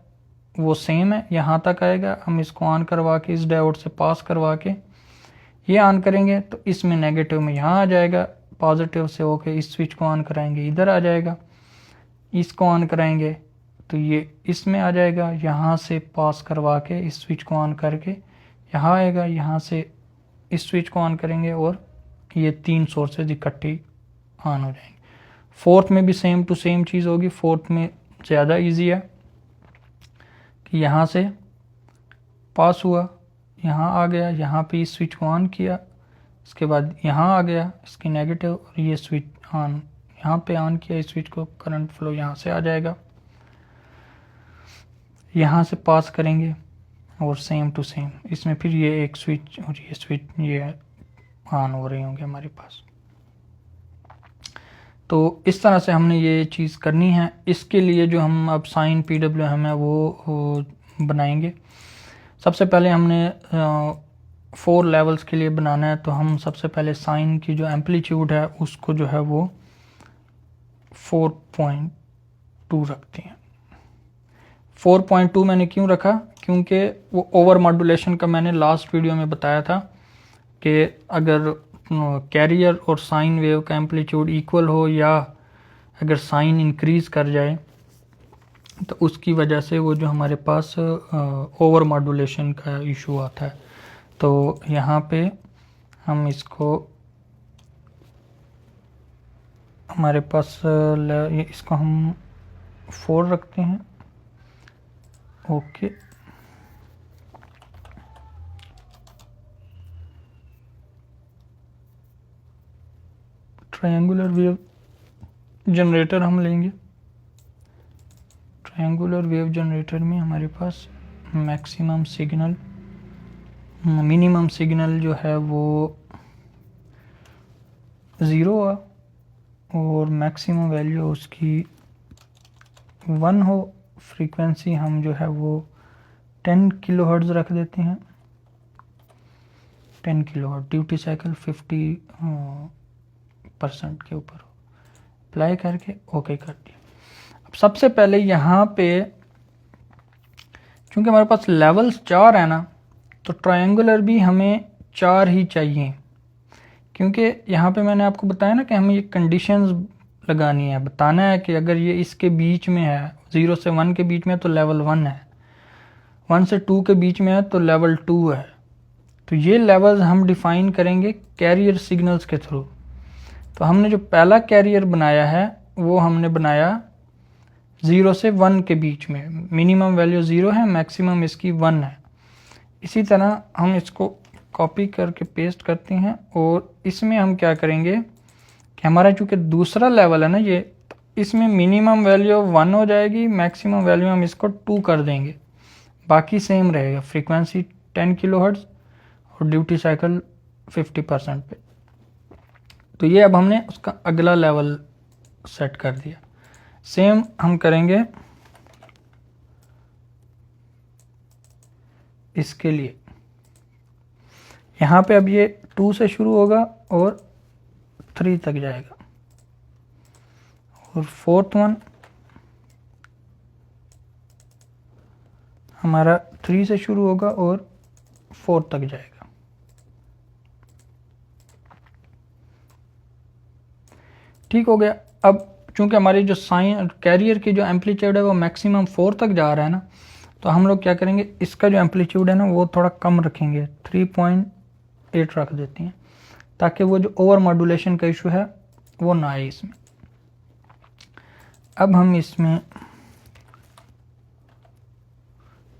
S1: वो सेम है, यहाँ तक आएगा, हम इसको ऑन करवा के इस डायोड से पास करवा के ये ऑन करेंगे तो इसमें नेगेटिव में यहाँ आ जाएगा, पॉजिटिव से होके इस स्विच को ऑन कराएंगे इधर आ जाएगा, इसको ऑन कराएंगे तो ये इसमें आ जाएगा, यहाँ से पास करवा के इस स्विच को ऑन करके यहाँ आएगा, यहाँ से इस स्विच को ऑन करेंगे और ये तीन सोर्सेज इकट्ठी ऑन हो जाएंगे। फोर्थ में भी सेम टू सेम चीज़ होगी। फोर्थ में ज़्यादा इजी है कि यहाँ से पास हुआ, यहाँ आ गया, यहाँ पे इस स्विच को ऑन किया, इसके बाद यहाँ आ गया इसकी नेगेटिव और ये स्विच ऑन, यहाँ पे ऑन किया इस स्विच को, करंट फ्लो यहाँ से आ जाएगा, यहाँ से पास करेंगे और सेम टू सेम इसमें फिर ये एक स्विच और ये स्विच ये ऑन हो रहे होंगे हमारे पास। तो इस तरह से हमने ये चीज़ करनी है। इसके लिए जो हम अब साइन PWM है वो बनाएंगे। सबसे पहले हमने 4 लेवल्स के लिए बनाना है, तो हम सबसे पहले साइन की जो एम्पलीट्यूड है उसको जो है वो 4.2 रखते हैं। 4.2 मैंने क्यों रखा, क्योंकि वो ओवर मॉड्यूलेशन का मैंने लास्ट वीडियो में बताया था कि अगर कैरियर और साइन वेव का एम्पलीट्यूड इक्वल हो या अगर साइन इंक्रीज कर जाए तो उसकी वजह से वो जो हमारे पास ओवर मॉड्यूलेशन का इशू आता है। तो यहाँ पे हम इसको हमारे पास इसको हम 4 रखते हैं। ओके, ट्रायंगुलर वेव जनरेटर हम लेंगे। ट्रायंगुलर वेव जनरेटर में हमारे पास मैक्सिमम सिग्नल, मिनिमम सिग्नल जो है वो 0 है और मैक्सिमम वैल्यू उसकी 1 हो। फ्रीक्वेंसी हम जो है वो 10 किलोहर्ट्ज़ रख देते हैं। 10 किलोहर्ट्ज़, ड्यूटी साइकिल 50% के ऊपर अप्लाई करके ओके कर दिया। अब सबसे पहले यहाँ पे चूंकि हमारे पास लेवल्स 4 है ना, तो ट्रायंगुलर भी हमें 4 ही चाहिए, क्योंकि यहाँ पे मैंने आपको बताया ना कि हमें ये कंडीशंस लगानी है, बताना है कि अगर ये इसके बीच में है, 0 से 1 के बीच में है तो लेवल 1 है, 1 से 2 के बीच में है तो लेवल 2 है। तो ये लेवल्स हम डिफाइन करेंगे कैरियर सिग्नल्स के थ्रू। तो हमने जो पहला कैरियर बनाया है वो हमने बनाया 0 से 1 के बीच में, मिनिमम वैल्यू 0 है, मैक्सिमम इसकी 1 है। इसी तरह हम इसको कॉपी करके पेस्ट करते हैं और इसमें हम क्या करेंगे कि हमारा चूँकि दूसरा लेवल है ना ये, तो इसमें मिनिमम वैल्यू 1 हो जाएगी, मैक्सिमम वैल्यू हम इसको 2 कर देंगे, बाकी सेम रहेगा। फ्रीक्वेंसी 10 किलोहर्ट्ज़ और ड्यूटी साइकिल 50% पे। तो ये अब हमने उसका अगला लेवल सेट कर दिया। सेम हम करेंगे इसके लिए। यहाँ पे अब ये 2 से शुरू होगा और 3 तक जाएगा, और 4th वन हमारा 3 से शुरू होगा और 4 तक जाएगा। ठीक हो गया। अब चूंकि हमारी जो साइन कैरियर की जो एम्पलीट्यूड है वो मैक्सिमम 4 तक जा रहा है ना, तो हम लोग क्या करेंगे, इसका जो एम्पलीट्यूड है ना वो थोड़ा कम रखेंगे, 3.8 रख देते हैं, ताकि वो जो ओवर मॉड्यूलेशन का इशू है वो ना आए इसमें। अब हम इसमें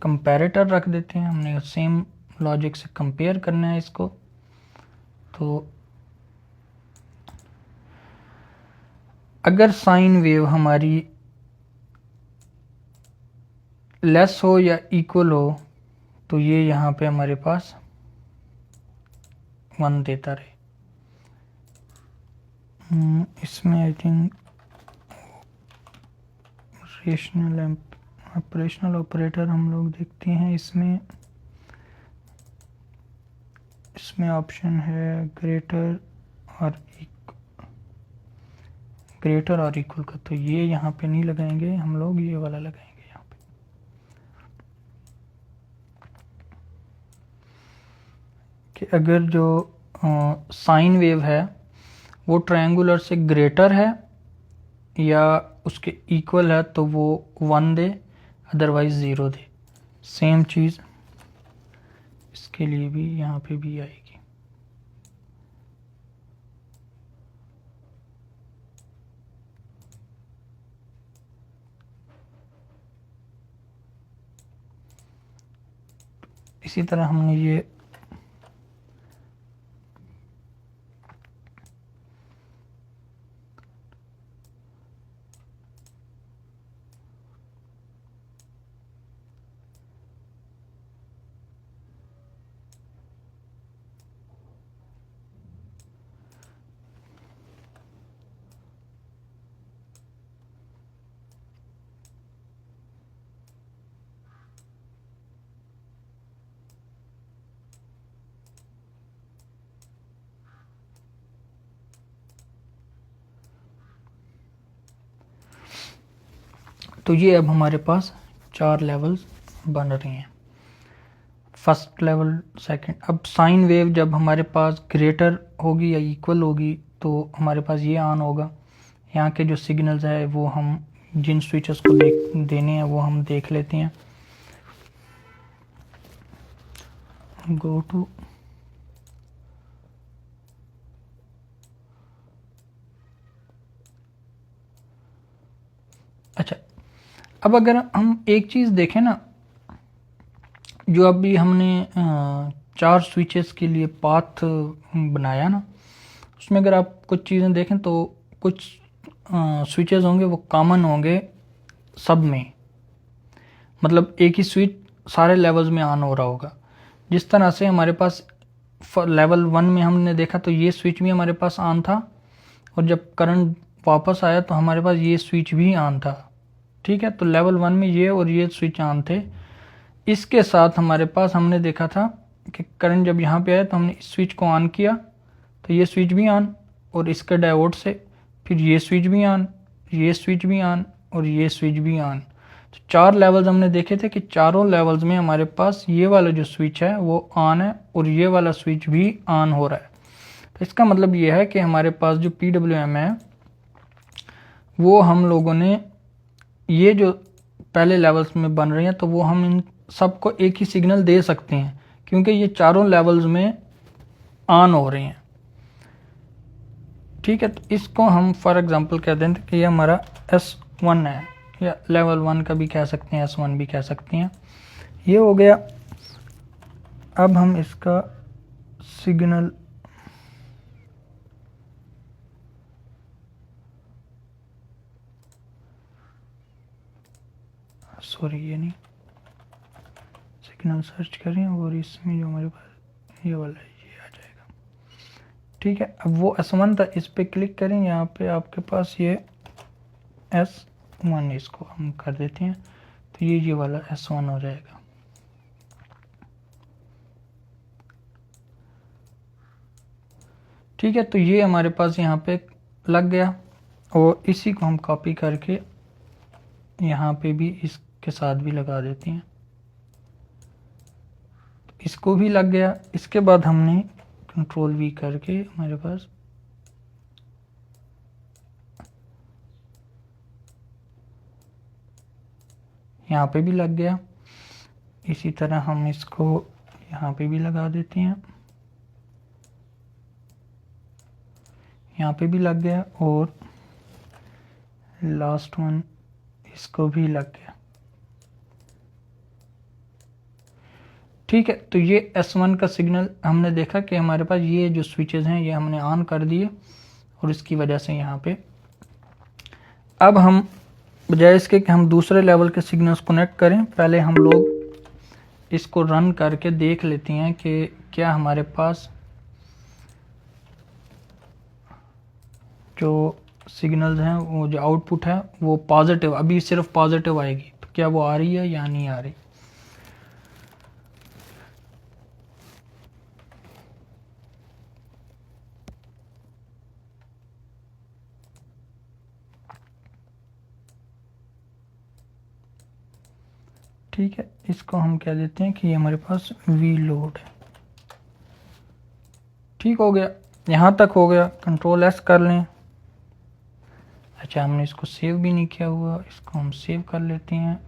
S1: कंपैरेटर रख देते हैं, हमने सेम लॉजिक से कंपेयर करना है इसको। तो अगर साइन वेव हमारी लेस हो या इक्वल हो तो ये यहाँ पे हमारे पास 1 देता रहे। इसमें I think rational operational operator हम लोग देखते हैं। इसमें ऑप्शन है ग्रेटर और इक्वल का, तो ये यहाँ पे नहीं लगाएंगे हम लोग, ये वाला लगाएंगे यहाँ पे। कि अगर जो साइन वेव है वो ट्रायंगुलर से ग्रेटर है या उसके इक्वल है तो वो 1 दे, अदरवाइज 0 दे। सेम चीज़ इसके लिए भी यहाँ पे भी आएगी। इसी तरह हमने ये तो ये अब हमारे पास 4 लेवल्स बन रहे हैं, फर्स्ट लेवल, सेकंड। अब साइन वेव जब हमारे पास ग्रेटर होगी या इक्वल होगी तो हमारे पास ये ऑन होगा। यहाँ के जो सिग्नल्स है वो हम जिन स्विचेस को देने हैं वो हम देख लेते हैं। गो टू अच्छा, अब अगर हम एक चीज़ देखें ना, जो अभी हमने 4 स्विचेस के लिए पाथ बनाया ना, उसमें अगर आप कुछ चीज़ें देखें तो कुछ स्विचेस होंगे वो कॉमन होंगे सब में, मतलब एक ही स्विच सारे लेवल्स में ऑन हो रहा होगा। जिस तरह से हमारे पास लेवल 1 में हमने देखा तो ये स्विच भी हमारे पास ऑन था, और जब करंट वापस आया तो हमारे पास ये स्विच भी ऑन था। ठीक है, तो लेवल 1 में ये और ये स्विच ऑन थे। इसके साथ हमारे पास हमने देखा था कि करंट जब यहाँ पे आया तो हमने इस स्विच को ऑन किया तो ये स्विच भी ऑन, और इसके डायोड से फिर ये स्विच भी ऑन, ये स्विच भी ऑन और ये स्विच भी ऑन। तो 4 लेवल्स हमने देखे थे कि चारों लेवल्स में हमारे पास ये वाला जो स्विच है वो ऑन है और ये वाला स्विच भी ऑन हो रहा है। तो इसका मतलब ये है कि हमारे पास जो PWM है वो हम लोगों ने ये जो पहले लेवल्स में बन रही हैं तो वो हम इन सबको एक ही सिग्नल दे सकते हैं, क्योंकि ये चारों लेवल्स में ऑन हो रहे हैं। ठीक है, तो इसको हम फॉर एग्जांपल कह दें कि ये हमारा S1 है, या लेवल 1 का भी कह सकते हैं, S1 भी कह सकते हैं। ये हो गया। अब हम इसका सिग्नल ये नहीं, सिग्नल सर्च करें और इसमें जो हमारे पास ये वाला है ये आ जाएगा। ठीक है, अब वो S1 था, इस पे क्लिक करें, यहाँ पे आपके पास ये S1, इसको हम कर देते हैं, तो ये वाला S1 हो जाएगा। ठीक है, तो ये हमारे पास यहाँ पे लग गया, और इसी को हम कॉपी करके यहाँ पे भी इसके साथ भी लगा देते हैं, इसको भी लग गया। इसके बाद हमने कंट्रोल V करके हमारे पास यहाँ पे भी लग गया। इसी तरह हम इसको यहाँ पे भी लगा देते हैं, यहाँ पे भी लग गया, और लास्ट वन इसको भी लग गया। ठीक है, तो ये S1 का सिग्नल हमने देखा कि हमारे पास ये जो स्विचेस हैं ये हमने ऑन कर दिए, और इसकी वजह से यहाँ पे अब हम बजाय इसके कि हम दूसरे लेवल के सिग्नल्स कनेक्ट करें, पहले हम लोग इसको रन करके देख लेते हैं कि क्या हमारे पास जो सिग्नल्स हैं, वो जो आउटपुट है वो पॉजिटिव, अभी सिर्फ पॉजिटिव आएगी, तो क्या वो आ रही है या नहीं आ रही। ठीक है, इसको हम कह देते हैं कि ये हमारे पास V लोड है। ठीक हो गया, यहाँ तक हो गया, कंट्रोल S कर लें। अच्छा, हमने इसको सेव भी नहीं किया हुआ, इसको हम सेव कर लेते हैं।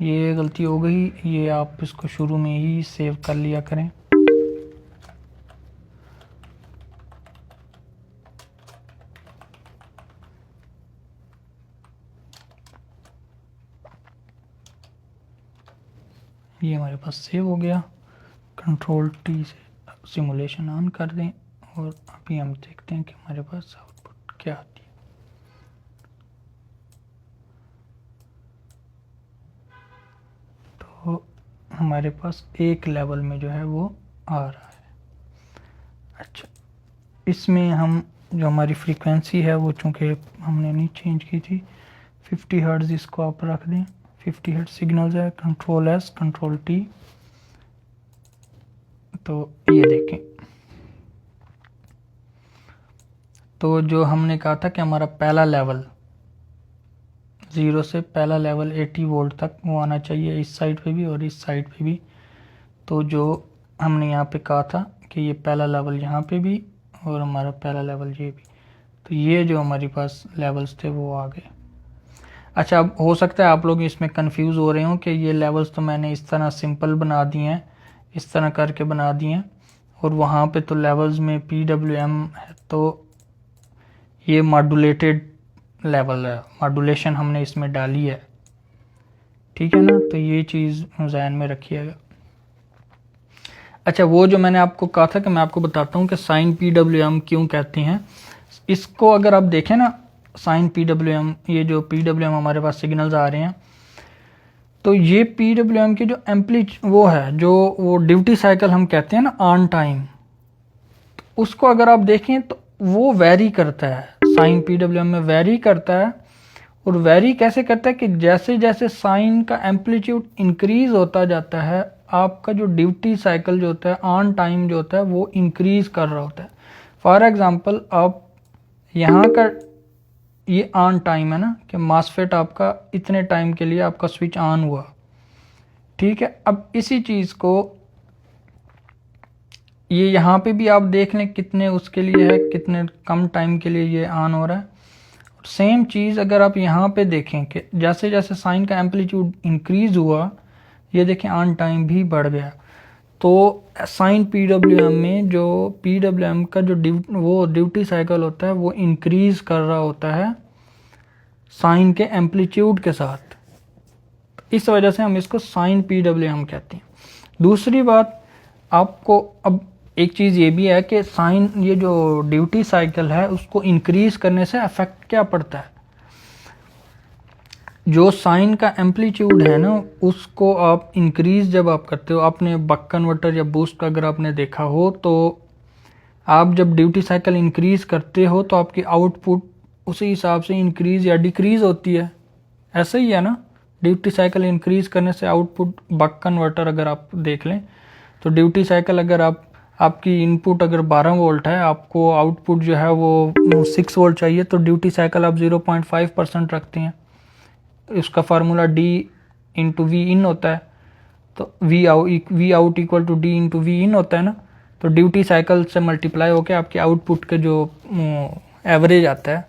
S1: ये गलती हो गई, ये आप इसको शुरू में ही सेव कर लिया करें। ये हमारे पास सेव हो गया। कंट्रोल T से सिमुलेशन ऑन कर दें, और अभी हम देखते हैं कि हमारे पास आउटपुट क्या आती है। तो हमारे पास एक लेवल में जो है वो आ रहा है। अच्छा, इसमें हम जो हमारी फ्रीक्वेंसी है वो चूँकि हमने नहीं चेंज की थी, 50 हर्ट्ज़ इसको आप रख दें। 50 हर्ट्ज़ सिग्नल्स है, कंट्रोल S कंट्रोल T। तो ये देखें, तो जो हमने कहा था कि हमारा पहला लेवल 0 से पहला लेवल 80 वोल्ट तक वो आना चाहिए, इस साइड पे भी और इस साइड पे भी। तो जो हमने यहाँ पे कहा था कि ये पहला लेवल यहाँ पे भी और हमारा पहला लेवल ये भी, तो ये जो हमारे पास लेवल्स थे वो आ गए। अच्छा, अब हो सकता है आप लोग इसमें कंफ्यूज हो रहे हो कि ये लेवल्स तो मैंने इस तरह सिंपल बना दिए हैं, इस तरह करके बना दिए हैं, और वहाँ पे तो लेवल्स में PWM है, तो ये मॉड्यूलेटेड लेवल है, मॉड्यूलेशन हमने इसमें डाली है। ठीक है ना, तो ये चीज़ ज़हन में रखिएगा। अच्छा, वो जो मैंने आपको कहा था कि मैं आपको बताता हूँ कि साइन PWM क्यों कहते हैं। इसको अगर आप देखें ना, साइन PWM, ये जो PWM हमारे पास सिग्नल्स आ रहे हैं, तो ये PWM की जो वो है, जो वो ड्यूटी साइकिल हम कहते हैं ना ऑन टाइम, तो उसको अगर आप देखें तो वो वेरी करता है, साइन PWM में वेरी करता है। और वेरी कैसे करता है कि जैसे जैसे साइन का एम्पलीट्यूड इंक्रीज होता जाता है, आपका जो ड्यूटी साइकिल जो होता है, ऑन टाइम जो होता है, वो इंक्रीज कर रहा होता है। फॉर एग्जांपल, आप यहाँ का ये ऑन टाइम है ना, कि मॉसफेट आपका इतने टाइम के लिए आपका स्विच ऑन हुआ। ठीक है, अब इसी चीज़ को ये यहाँ पे भी आप देख लें कितने उसके लिए है, कितने कम टाइम के लिए ये ऑन हो रहा है। सेम चीज़ अगर आप यहाँ पे देखें कि जैसे जैसे साइन का एम्पलीट्यूड इंक्रीज हुआ, ये देखें ऑन टाइम भी बढ़ गया। तो साइन PWM में जो PWM का जो ड्यूटी साइकिल होता है वो इंक्रीज कर रहा होता है साइन के एम्पलीट्यूड के साथ। इस वजह से हम इसको साइन PWM कहते हैं। दूसरी बात, आपको अब एक चीज़ ये भी है कि साइन, ये जो ड्यूटी साइकिल है, उसको इंक्रीज करने से इफेक्ट क्या पड़ता है। जो साइन का एम्पलीट्यूड है ना, उसको आप इंक्रीज जब आप करते हो, आपने बक कन्वर्टर या बूस्ट का अगर आपने देखा हो, तो आप जब ड्यूटी साइकिल इंक्रीज़ करते हो तो आपकी आउटपुट उसी हिसाब से इंक्रीज़ या डिक्रीज़ होती है, ऐसा ही है ना। ड्यूटी साइकिल इंक्रीज़ करने से आउटपुट, बक कन्वर्टर अगर आप देख लें तो ड्यूटी साइकिल अगर आपकी इनपुट अगर 12 वोल्ट है, आपको आउटपुट जो है वो 6 वोल्ट चाहिए, तो ड्यूटी साइकिल आप 0.5% रखते हैं। उसका formula D into V in होता है, तो V out equal to D into V in होता है ना। तो ड्यूटी साइकिल से मल्टीप्लाई होकर आपके आउटपुट के जो एवरेज आता है।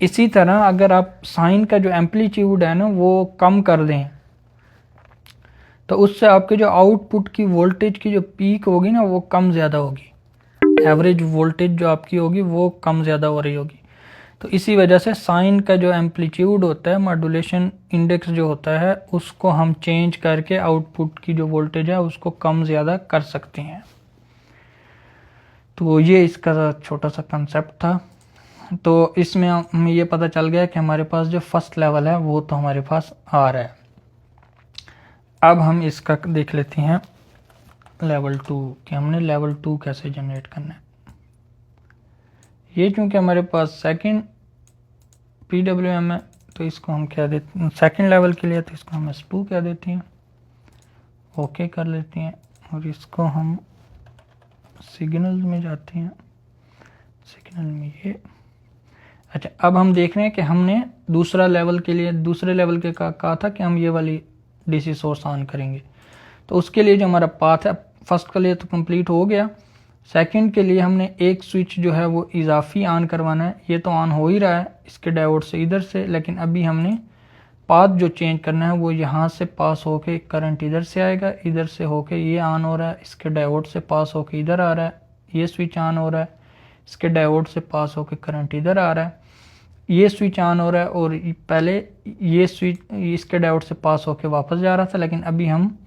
S1: इसी तरह अगर आप साइन का जो एम्पलीट्यूड है ना वो कम कर दें तो उससे आपके जो आउटपुट की वोल्टेज की जो पीक होगी ना वो कम ज़्यादा होगी, एवरेज वोल्टेज जो आपकी होगी वो कम ज़्यादा हो रही होगी। तो इसी वजह से साइन का जो एम्पलीट्यूड होता है, मॉड्यूलेशन इंडेक्स जो होता है, उसको हम चेंज करके आउटपुट की जो वोल्टेज है उसको कम ज़्यादा कर सकते हैं। तो ये इसका छोटा सा कंसेप्ट था। तो इसमें हमें ये पता चल गया कि हमारे पास जो फर्स्ट लेवल है वो तो हमारे पास आ रहा है। अब हम इसका देख लेते हैं लेवल 2 कि हमने लेवल 2 कैसे जनरेट करना है। ये चूँकि हमारे पास सेकंड PWM है तो इसको हम क्या देते हैं सेकंड लेवल के लिए, तो इसको हम S2 क्या देते हैं, ओके कर लेते हैं। और इसको हम सिग्नल में जाते हैं, सिग्नल में ये अच्छा। अब हम देख रहे हैं कि हमने दूसरे लेवल के कहा था कि हम ये वाली DC सोर्स ऑन करेंगे। तो उसके लिए जो हमारा पाथ है, फर्स्ट के लिए तो कंप्लीट हो गया। सेकंड के लिए हमने एक स्विच जो है वो इजाफी ऑन करवाना है। ये तो ऑन हो ही रहा है इसके डायोड से इधर से, लेकिन अभी हमने पाथ जो चेंज करना है वो यहाँ से पास होके करंट इधर से आएगा, इधर से होके ये ऑन हो रहा है, इसके डायोड से पास होके इधर आ रहा है, ये स्विच ऑन हो रहा है, इसके डायोड से पास होके करंट इधर आ रहा है, ये स्विच ऑन हो रहा है, और पहले ये स्विच इसके डायोड से पास होके वापस जा रहा था। लेकिन अभी हम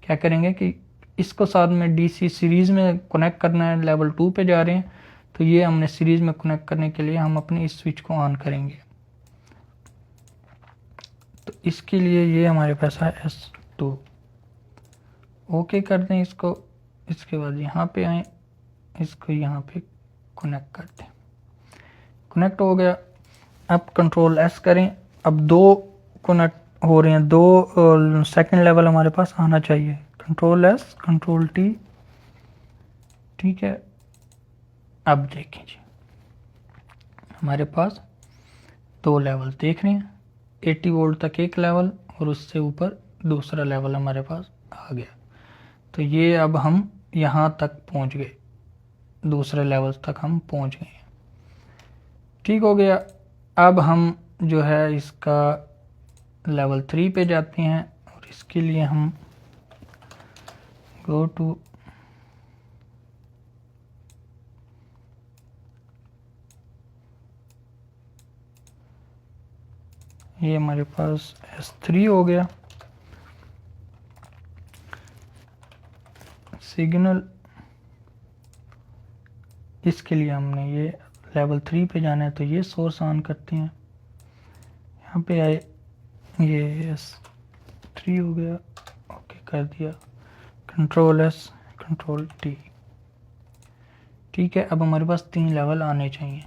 S1: क्या करेंगे कि इसको साथ में DC सीरीज़ में कनेक्ट करना है, लेवल 2 पे जा रहे हैं, तो ये हमने सीरीज़ में कनेक्ट करने के लिए हम अपने इस स्विच को ऑन करेंगे। तो इसके लिए ये हमारे पास है S2, ओके कर दें इसको। इसके बाद यहाँ पे आए, इसको यहाँ पे कनेक्ट कर दें, कनेक्ट हो गया। अब कंट्रोल S करें। अब 2 कनेक्ट हो रहे हैं, 2 सेकंड लेवल हमारे पास आना चाहिए। कंट्रोल S कंट्रोल T, ठीक है। अब देखें जी हमारे पास 2 लेवल देख रहे हैं, 80 वोल्ट तक एक लेवल और उससे ऊपर दूसरा लेवल हमारे पास आ गया। तो ये अब हम यहाँ तक पहुँच गए, दूसरे लेवल तक हम पहुँच गए, ठीक हो गया। अब हम जो है इसका लेवल 3 पे जाते हैं और इसके लिए हम गो टू ये हमारे पास S3 हो गया। सिग्नल इसके लिए हमने ये लेवल 3 पे जाना है, तो ये सोर्स ऑन करते हैं। यहाँ पे आए, ये S3 हो गया, ओके कर दिया। कंट्रोल S कंट्रोल T, ठीक है। अब हमारे पास 3 लेवल आने चाहिए।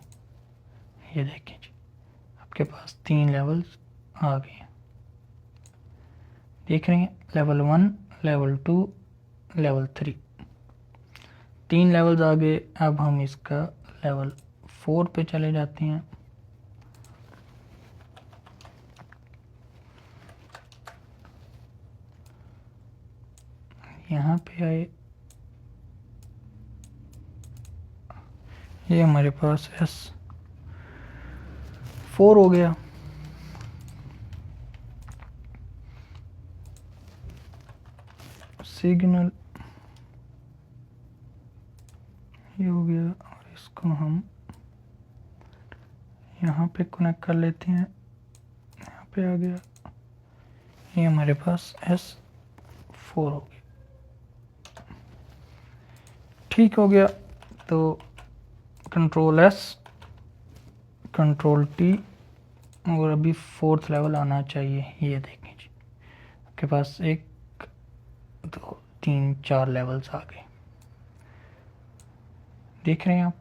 S1: ये देखें जी आपके पास 3 लेवल्स आ गए, देख रहे हैं, लेवल 1, लेवल 2, लेवल 3, 3 लेवल्स आ गए। अब हम इसका लेवल 4 पे चले जाते हैं। यहाँ पे आए, ये हमारे पास S4 हो गया। सिग्नल ये हो गया और इसको हम यहाँ पे कनेक्ट कर लेते हैं। यहाँ पे आ गया, ये हमारे पास S4 हो गया, ठीक हो गया। तो कंट्रोल S कंट्रोल T, और अभी 4th लेवल आना चाहिए। ये देखें जी आपके पास 1 2 3 4 लेवल्स आ गए, देख रहे हैं आप।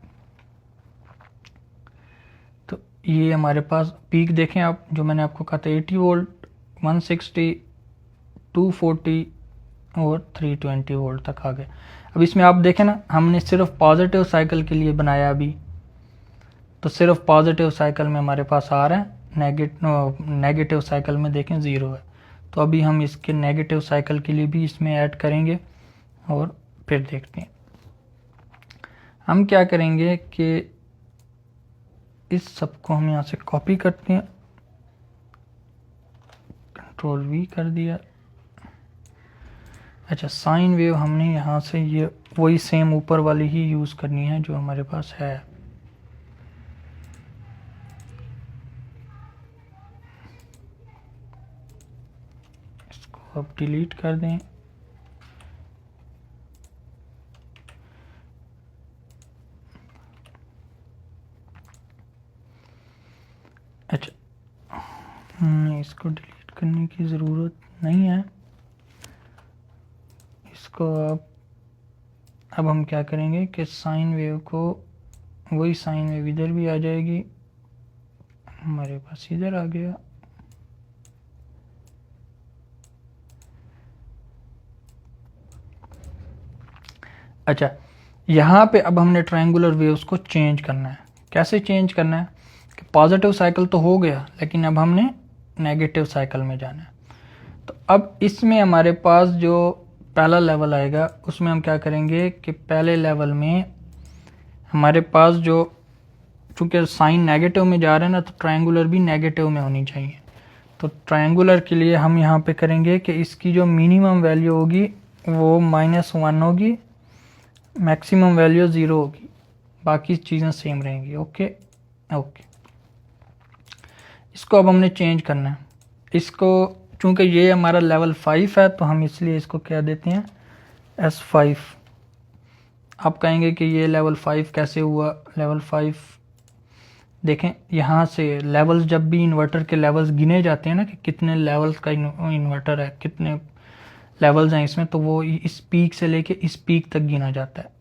S1: तो ये हमारे पास पीक देखें आप, जो मैंने आपको कहा था 80 वोल्ट, 160, 240 और 320 वोल्ट तक आ गए। अब इसमें आप देखें ना, हमने सिर्फ पॉजिटिव साइकिल के लिए बनाया अभी, तो सिर्फ पॉजिटिव साइकिल में हमारे पास आ रहा है, नेगेटिव साइकिल में देखें 0 है। तो अभी हम इसके नेगेटिव साइकिल के लिए भी इसमें ऐड करेंगे और फिर देखते हैं। हम क्या करेंगे कि इस सब को हम यहाँ से कॉपी करते हैं, कंट्रोल V कर दिया। अच्छा, साइन वेव हमने यहाँ से ये वही सेम ऊपर वाली ही यूज़ करनी है जो हमारे पास है। इसको अब डिलीट कर दें। अच्छा, इसको डिलीट करने की ज़रूरत नहीं है। इसको अब हम क्या करेंगे कि साइन वेव को, वही साइन वेव इधर भी आ जाएगी, हमारे पास इधर आ गया। अच्छा, यहाँ पे अब हमने ट्रायंगुलर वेव्स को चेंज करना है। कैसे चेंज करना है कि पॉजिटिव साइकिल तो हो गया, लेकिन अब हमने नेगेटिव साइकिल में जाना है। तो अब इसमें हमारे पास जो पहला लेवल आएगा, उसमें हम क्या करेंगे कि पहले लेवल में हमारे पास जो, चूँकि साइन नेगेटिव में जा रहा है ना, तो ट्रायंगुलर भी नेगेटिव में होनी चाहिए। तो ट्रायंगुलर के लिए हम यहाँ पे करेंगे कि इसकी जो मिनिमम वैल्यू होगी वो -1 होगी, मैक्सिमम वैल्यू 0 होगी, बाकी चीज़ें सेम रहेंगी। ओके ओके, इसको अब हमने चेंज करना है। इसको चूँकि ये हमारा लेवल 5 है, तो हम इसलिए इसको क्या देते हैं S5। आप कहेंगे कि ये लेवल 5 कैसे हुआ। लेवल 5 देखें, यहाँ से लेवल्स, जब भी इन्वर्टर के लेवल्स गिने जाते हैं ना कि कितने लेवल्स का इन्वर्टर है, कितने लेवल्स हैं इसमें, तो वो इस पीक से लेके इस पीक तक गिना जाता है।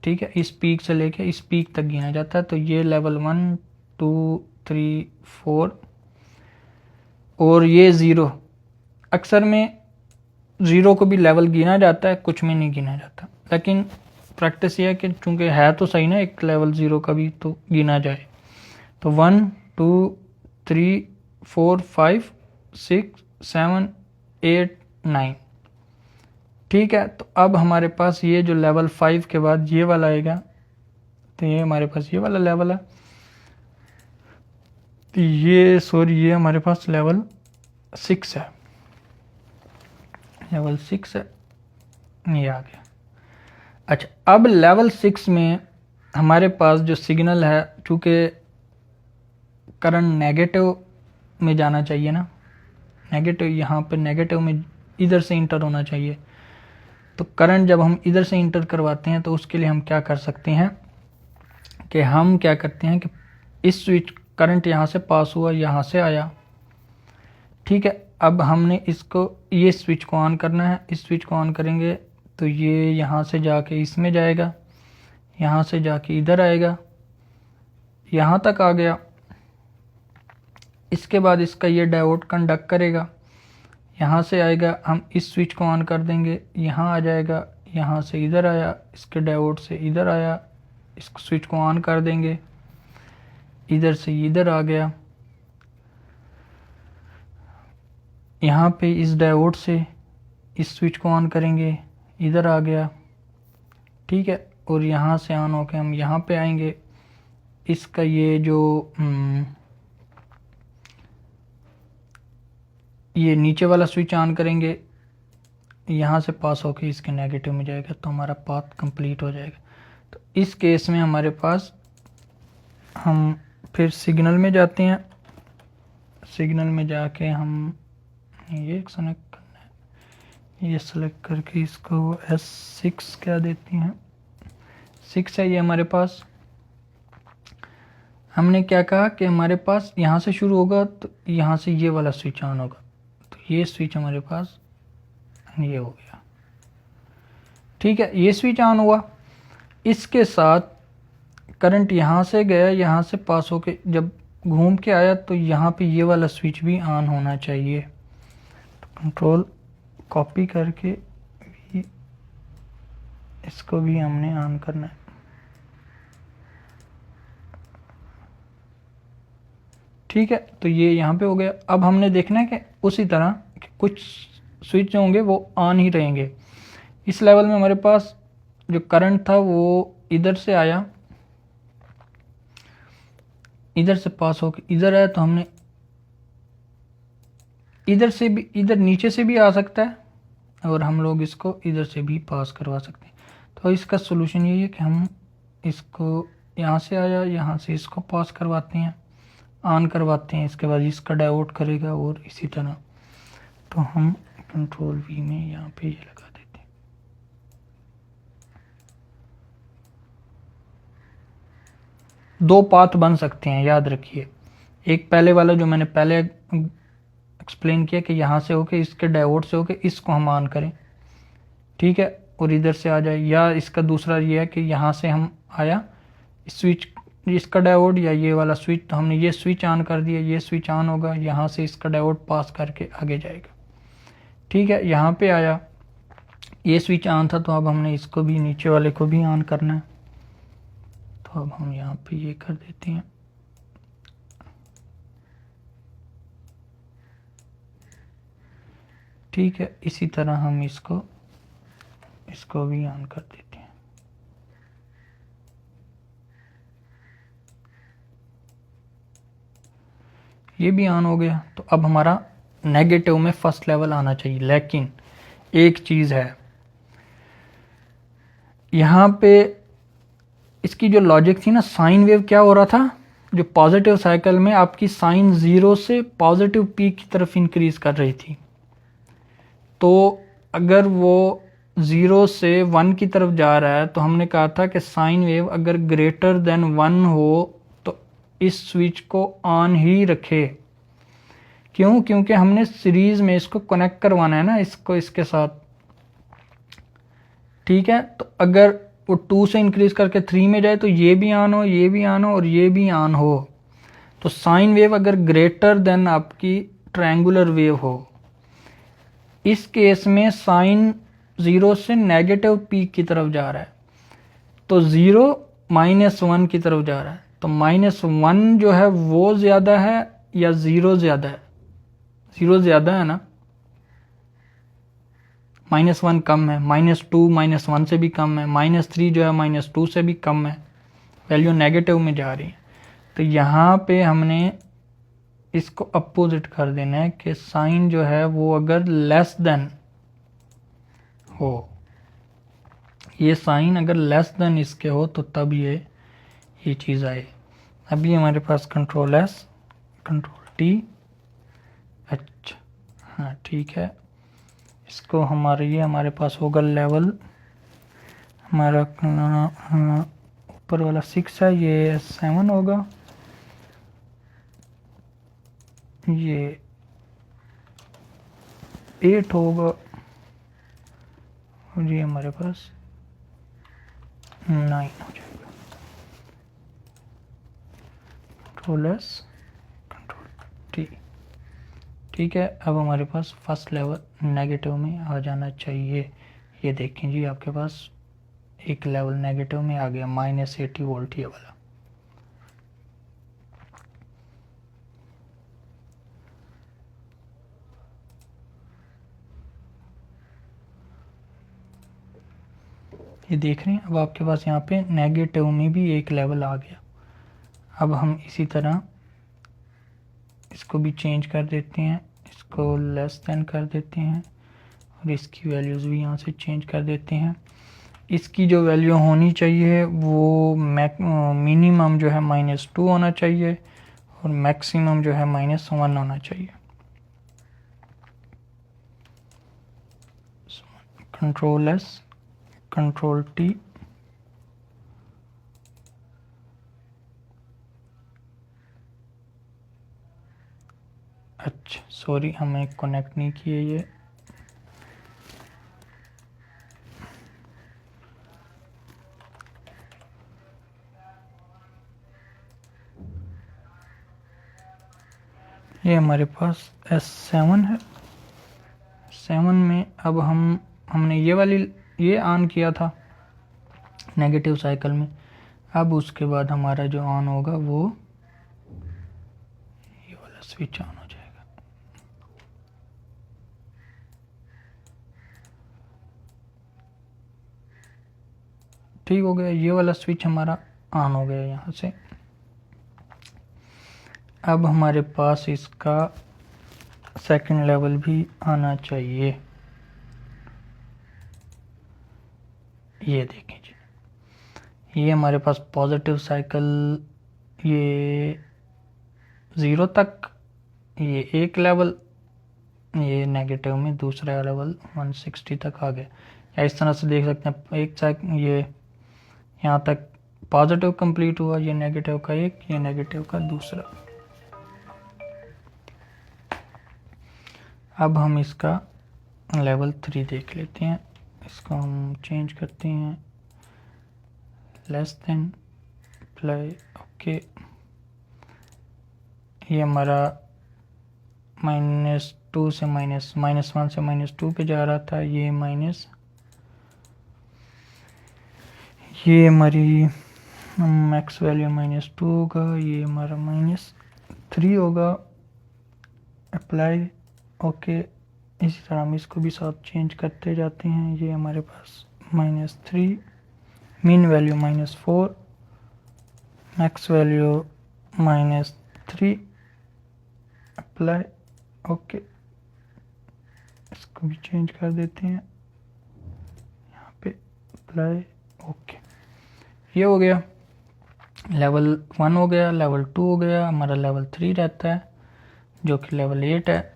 S1: ठीक है, इस पीक से लेके इस पीक तक गिना जाता है। तो ये लेवल 1 2 3 4 और ये 0, अक्सर में 0 को भी लेवल गिना जाता है, कुछ में नहीं गिना जाता। लेकिन प्रैक्टिस ये है कि चूँकि है तो सही ना, एक लेवल 0 का भी तो गिना जाए। तो 1 2 3 4 5 6 7 8 9। ठीक है, तो अब हमारे पास ये जो लेवल 5 के बाद ये वाला आएगा, तो ये हमारे पास ये वाला लेवल है। तो ये हमारे पास लेवल 6 है, लेवल 6 है, ये आ गया। अच्छा, अब लेवल 6 में हमारे पास जो सिग्नल है, चूँकि करंट नेगेटिव में जाना चाहिए ना, नेगेटिव, यहाँ पे नेगेटिव में इधर से इंटर होना चाहिए। तो करंट जब हम इधर से इंटर करवाते हैं, तो उसके लिए हम क्या कर सकते हैं कि हम क्या करते हैं कि इस स्विच, करंट यहाँ से पास हुआ, यहाँ से आया। ठीक है, अब हमने इसको, ये स्विच को ऑन करना है। इस स्विच को ऑन करेंगे तो ये यहाँ से जाके इसमें जाएगा, यहाँ से जाके इधर आएगा, यहाँ तक आ गया। इसके बाद इसका ये डायोड कंडक्ट करेगा, यहाँ से आएगा, हम इस स्विच को ऑन कर देंगे, यहाँ आ जाएगा, यहाँ से इधर आया, इसके डायोड से इधर आया, इस स्विच को ऑन कर देंगे, इधर से इधर आ गया, यहाँ पे इस डायोड से इस स्विच को ऑन करेंगे, इधर आ गया। ठीक है, और यहाँ से ऑन होकर हम यहाँ पे आएंगे, इसका ये जो ये नीचे वाला स्विच ऑन करेंगे, यहाँ से पास होके इसके नेगेटिव में जाएगा, तो हमारा पाथ कंप्लीट हो जाएगा। तो इस केस में हमारे पास, हम फिर सिग्नल में जाते हैं। सिग्नल में जाके हम ये सेलेक्ट करना है, ये सेलेक्ट करके इसको S6 क्या देते हैं, 6 है ये हमारे पास। हमने क्या कहा कि हमारे पास यहाँ से शुरू होगा, तो यहाँ से ये वाला स्विच ऑन होगा, तो ये स्विच हमारे पास ये हो गया। ठीक है, ये स्विच ऑन हुआ। इसके साथ करंट यहाँ से गया, यहाँ से पास होके जब घूम के आया तो यहाँ पे ये वाला स्विच भी ऑन होना चाहिए। तो कंट्रोल कॉपी करके भी इसको भी हमने ऑन करना है। ठीक है, तो ये यहाँ पे हो गया। अब हमने देखना है कि उसी तरह कुछ स्विच जो होंगे वो ऑन ही रहेंगे। इस लेवल में हमारे पास जो करंट था वो इधर से आया, इधर से पास होकर इधर आया, तो हमने इधर से भी, इधर नीचे से भी आ सकता है और हम लोग इसको इधर से भी पास करवा सकते हैं। तो इसका सोल्यूशन यही है कि हम इसको यहाँ से आया, यहाँ से इसको पास करवाते हैं, ऑन करवाते हैं, इसके बाद इसका डायोड करेगा और इसी तरह। तो हम कंट्रोल वी में यहाँ पे ये लगा देते हैं। दो पाथ बन सकते हैं, याद रखिए। एक पहले वाला जो मैंने पहले एक्सप्लेन किया कि यहाँ से होके इसके डायोड से होके इसको हम ऑन करें, ठीक है, और इधर से आ जाए। या इसका दूसरा ये है कि यहाँ से हम आया, स्विच इसका डायोड या ये वाला स्विच, तो हमने ये स्विच ऑन कर दिया, ये स्विच ऑन होगा, यहाँ से इसका डायोड पास करके आगे जाएगा। ठीक है, यहाँ पे आया, ये स्विच ऑन था, तो अब हमने इसको भी, नीचे वाले को भी ऑन करना है। तो अब हम यहाँ पे ये कर देते हैं। ठीक है, इसी तरह हम इसको भी ऑन कर देते हैं। ये भी ऑन हो गया। तो अब हमारा नेगेटिव में फर्स्ट लेवल आना चाहिए। लेकिन एक चीज़ है, यहाँ पे इसकी जो लॉजिक थी ना, साइन वेव क्या हो रहा था, जो पॉजिटिव साइकिल में आपकी साइन 0 से पॉजिटिव पीक की तरफ इंक्रीज कर रही थी। तो अगर वो 0 से 1 की तरफ जा रहा है, तो हमने कहा था कि साइन वेव अगर ग्रेटर देन 1 हो तो इस स्विच को ऑन ही रखे। क्यों? क्योंकि हमने सीरीज में इसको कनेक्ट करवाना है ना, इसको इसके साथ। ठीक है, तो अगर वो 2 से इंक्रीज करके 3 में जाए तो ये भी ऑन हो, ये भी ऑन हो और ये भी ऑन हो। तो साइन वेव अगर ग्रेटर देन आपकी ट्रायंगुलर वेव हो, इस केस में साइन 0 से नेगेटिव पीक की तरफ जा रहा है, तो 0 -1 की तरफ जा रहा है। तो -1 जो है वो ज्यादा है या 0 ज्यादा है? 0 ज्यादा है ना, -1 कम है, -2 -1 से भी कम है, -3 जो है -2 से भी कम है, वैल्यू नेगेटिव में जा रही है। तो यहाँ पे हमने इसको अपोजिट कर देना है कि साइन जो है वो अगर लेस देन हो, ये साइन अगर लेस देन इसके हो तो तब ये चीज़ आए। अभी हमारे पास कंट्रोल एस, कंट्रोल टी, अच्छा हाँ ठीक है। इसको हमारे पास होगा लेवल, हमारा ऊपर वाला 6 है, ये 7 होगा, ये 8 होगा और ये हमारे पास 9 हो जाएगा। कंट्रोल एस, कंट्रोल टी, ठीक है। अब हमारे पास फर्स्ट लेवल नेगेटिव में आ जाना चाहिए। ये देखें जी, आपके पास एक लेवल नेगेटिव में आ गया, -80 वोल्ट ये वाला। ये देख रहे हैं, अब आपके पास यहाँ पे नेगेटिव में भी एक लेवल आ गया। अब हम इसी तरह इसको भी चेंज कर देते हैं, इसको लेस देन कर देते हैं और इसकी वैल्यूज़ भी यहाँ से चेंज कर देते हैं। इसकी जो वैल्यू होनी चाहिए वो मिनिमम जो है -2 होना चाहिए और मैक्सिमम जो है -1 होना चाहिए। कंट्रोल एस, कंट्रोल टी, अच्छा सॉरी हमें कनेक्ट नहीं किए ये, ये हमारे पास S7 है। 7 में अब हमने ये ऑन किया था नेगेटिव साइकिल में। अब उसके बाद हमारा जो ऑन होगा वो ये वाला स्विच ऑन हो जाएगा। ठीक हो गया, ये वाला स्विच हमारा ऑन हो गया यहाँ से। अब हमारे पास इसका सेकंड लेवल भी आना चाहिए। ये देखें जी, ये हमारे पास पॉजिटिव साइकिल ये 0 तक, ये एक लेवल, ये नेगेटिव में दूसरा लेवल 160 तक आ गया। या इस तरह से देख सकते हैं, एक साइकिल ये यहाँ तक पॉजिटिव कंप्लीट हुआ, ये नेगेटिव का एक, ये नेगेटिव का दूसरा। अब हम इसका लेवल 3 देख लेते हैं। इसको हम चेंज करते हैं लेस देन अप्लाई, ओके। ये हमारा -2 से -1 से -2 पे जा रहा था। ये ये हमारी मैक्स वैल्यू -2 होगा, ये हमारा -3 होगा। Apply, okay. इसी तरह हम इसको भी साथ चेंज करते जाते हैं। ये हमारे पास -3, mean value -4, max value -3, apply, okay. इसको भी चेंज कर देते हैं यहाँ पे, अप्लाई, ओके। ये हो गया, लेवल 1 हो गया, लेवल 2 हो गया। हमारा लेवल 3 रहता है जो कि लेवल 8 है।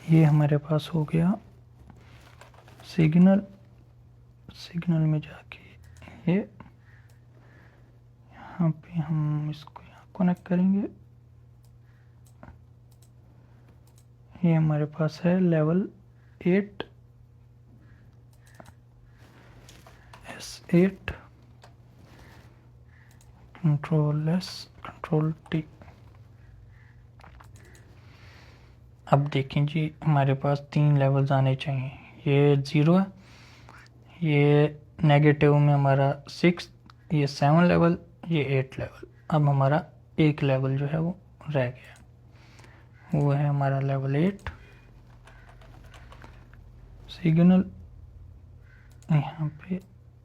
S1: ये हमारे पास हो गया सिग्नल में जाके ये यहाँ पे हम इसको यहाँ कनेक्ट करेंगे। ये हमारे पास है level 8 S8, control S, control T। अब देखें जी, हमारे पास 3 लेवल्स आने चाहिए। ये 0 है, ये नेगेटिव में हमारा 6, ये 7 लेवल, ये 8 लेवल। अब हमारा एक लेवल जो है वो रह गया, वो है हमारा लेवल 8 सिग्नल। यहाँ पे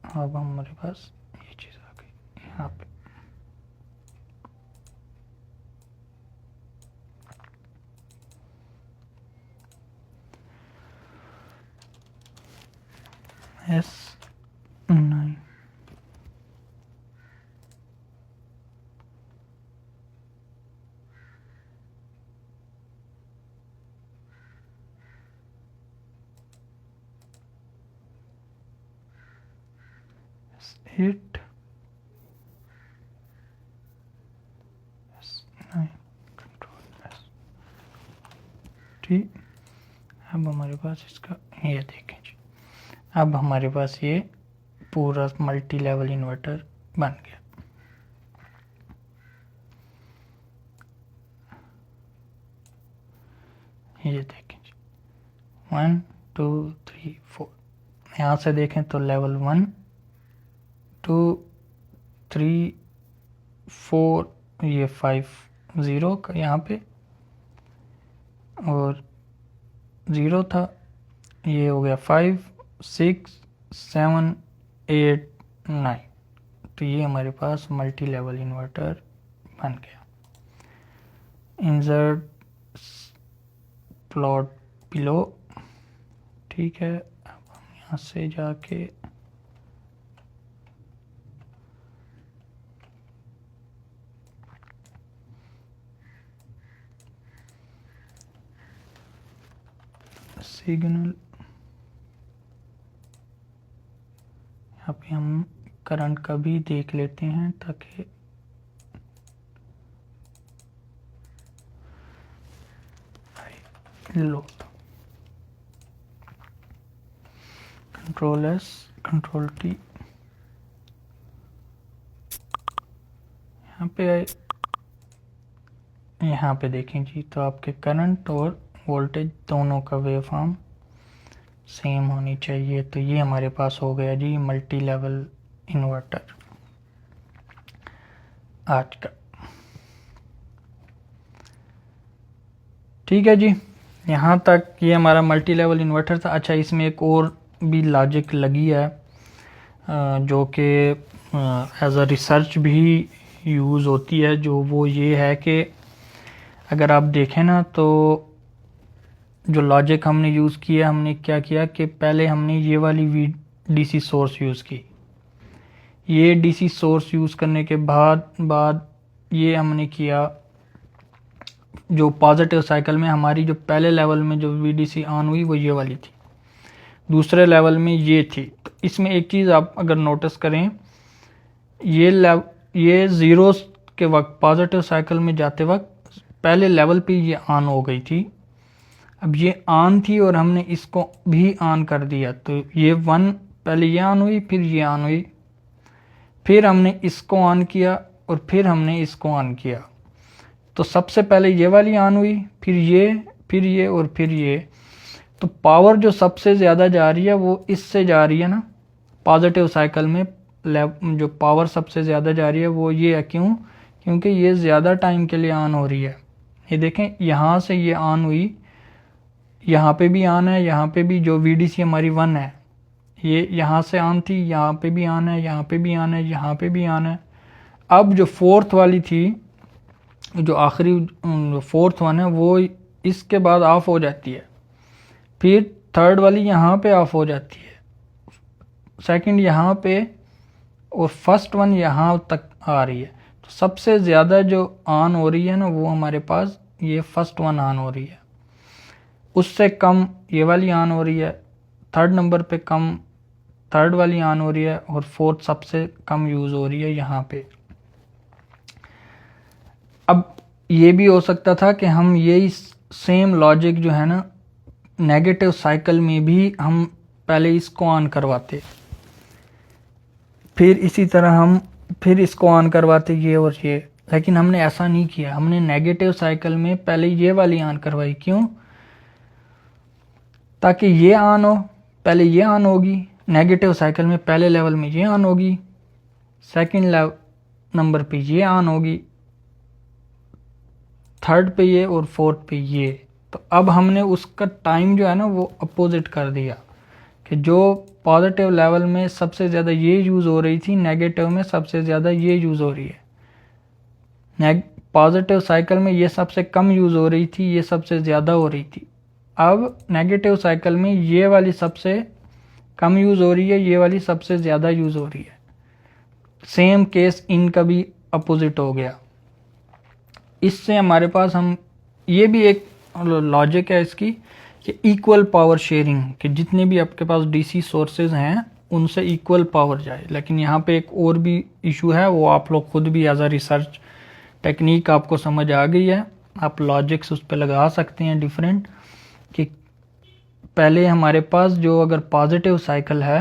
S1: अब हमारे पास ये चीज़ आ गई यहाँ पे। S9, S8, S9, control S T। अब हमारे पास इसका ये देखें जी, अब हमारे पास ये पूरा मल्टी लेवल इन्वर्टर बन गया। ये देखें जी, 1 2 3 4। यहाँ से देखें तो लेवल 1 2 3 4, ये 5 0 का यहाँ पे, और 0 था, ये हो गया 5 6 7 8 9। तो ये हमारे पास मल्टी लेवल इन्वर्टर बन गया। इंसर्ट प्लॉट बिलो, ठीक है। अब हम यहाँ से जाके सिग्नल, यहाँ पे हम करंट का भी देख लेते हैं ताकि load, control S, control T। यहाँ पे आए, यहाँ पे देखें जी, तो आपके करंट और वोल्टेज दोनों का वेव फॉर्म सेम होनी चाहिए। तो ये हमारे पास हो गया जी मल्टी लेवल इन्वर्टर आज का। ठीक है जी, यहाँ तक ये हमारा मल्टी लेवल इन्वर्टर था। अच्छा, इसमें एक और भी लॉजिक लगी है जो कि एज अ रिसर्च भी यूज़ होती है, जो वो ये है कि अगर आप देखें ना, तो जो लॉजिक हमने यूज़ किया, हमने क्या किया कि पहले हमने ये वाली डीसी सोर्स यूज़ की। ये डीसी सोर्स यूज़ करने के बाद ये हमने किया, जो पॉजिटिव साइकिल में हमारी जो पहले लेवल में जो वीडीसी ऑन हुई वो ये वाली थी, दूसरे लेवल में ये थी। तो इसमें एक चीज़ आप अगर नोटिस करें, ये ज़ीरो के वक्त पॉजिटिव साइकिल में जाते वक्त पहले लेवल पे ये ऑन हो गई थी। अब ये ऑन थी और हमने इसको भी ऑन कर दिया, तो ये वन पहले ये ऑन हुई, फिर ये ऑन हुई, फिर हमने इसको ऑन किया और फिर हमने इसको ऑन किया। तो सबसे पहले ये वाली ऑन हुई, फिर ये और फिर ये। तो पावर जो सबसे ज़्यादा जा रही है वो इससे जा रही है ना, पॉजिटिव साइकिल में जो पावर सबसे ज़्यादा जा रही है वो ये है। क्यों? क्योंकि ये ज़्यादा टाइम के लिए ऑन हो रही है। ये देखें, यहाँ से ये ऑन हुई, यहाँ पे भी ऑन है, यहाँ पे भी जो वीडीसी हमारी 1 है ये यहाँ से ऑन थी, यहाँ पे भी ऑन है, यहाँ पे भी ऑन है, यहाँ पे भी ऑन है। अब जो फोर्थ वाली थी, जो आखिरी फोर्थ वन है, वो इसके बाद ऑफ हो जाती है, फिर थर्ड वाली यहाँ पे ऑफ हो जाती है, सेकंड यहाँ पे, और फर्स्ट वन यहाँ तक आ रही है। तो सबसे ज़्यादा जो ऑन हो रही है ना, वो हमारे पास ये फर्स्ट वन ऑन हो रही है, उससे कम ये वाली ऑन हो रही है, थर्ड नंबर पे कम थर्ड वाली ऑन हो रही है, और फोर्थ सबसे कम यूज़ हो रही है यहाँ पे। अब ये भी हो सकता था कि हम यही सेम लॉजिक जो है ना नेगेटिव साइकिल में भी हम पहले इसको ऑन करवाते, फिर इसी तरह हम फिर इसको ऑन करवाते ये और ये, लेकिन हमने ऐसा नहीं किया। हमने नेगेटिव साइकिल में पहले ये वाली ऑन करवाई। क्यों? ताकि ये ऑन हो, पहले ये ऑन होगी नेगेटिव साइकिल में, पहले लेवल में ये ऑन होगी, सेकंड नंबर पे ये ऑन होगी, थर्ड पे ये और फोर्थ पे ये। तो अब हमने उसका टाइम जो है ना वो अपोजिट कर दिया, कि जो पॉजिटिव लेवल में सबसे ज़्यादा ये यूज़ हो रही थी, नेगेटिव में सबसे ज़्यादा ये यूज़ हो रही है। पॉजिटिव साइकिल में ये सबसे कम यूज़ हो रही थी, ये सबसे ज़्यादा हो रही थी। अब नेगेटिव साइकिल में ये वाली सबसे कम यूज़ हो रही है, ये वाली सबसे ज़्यादा यूज़ हो रही है। सेम केस इनका भी अपोजिट हो गया। इससे हमारे पास हम ये भी एक लॉजिक है इसकी कि इक्वल पावर शेयरिंग, कि जितने भी आपके पास डीसी सोर्सेज हैं उनसे इक्वल पावर जाए। लेकिन यहाँ पे एक और भी इशू है, वो आप लोग खुद भी एज अ रिसर्च टेक्निक आपको समझ आ गई है, आप लॉजिक्स उस पर लगा सकते हैं डिफरेंट, कि पहले हमारे पास जो अगर पॉजिटिव साइकिल है,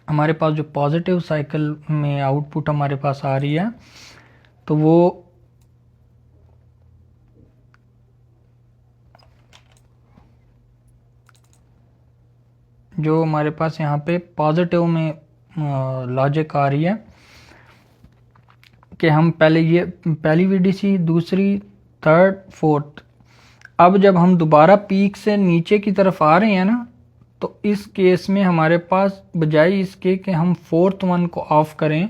S1: हमारे पास जो पॉजिटिव साइकिल में आउटपुट हमारे पास आ रही है, तो वो जो हमारे पास यहाँ पे पॉजिटिव में लॉजिक आ रही है कि हम पहले ये पहली वीडीसी, दूसरी, थर्ड, फोर्थ। अब जब हम दोबारा पीक से नीचे की तरफ आ रहे हैं ना, तो इस केस में हमारे पास बजाय इसके कि हम फोर्थ वन को ऑफ करें,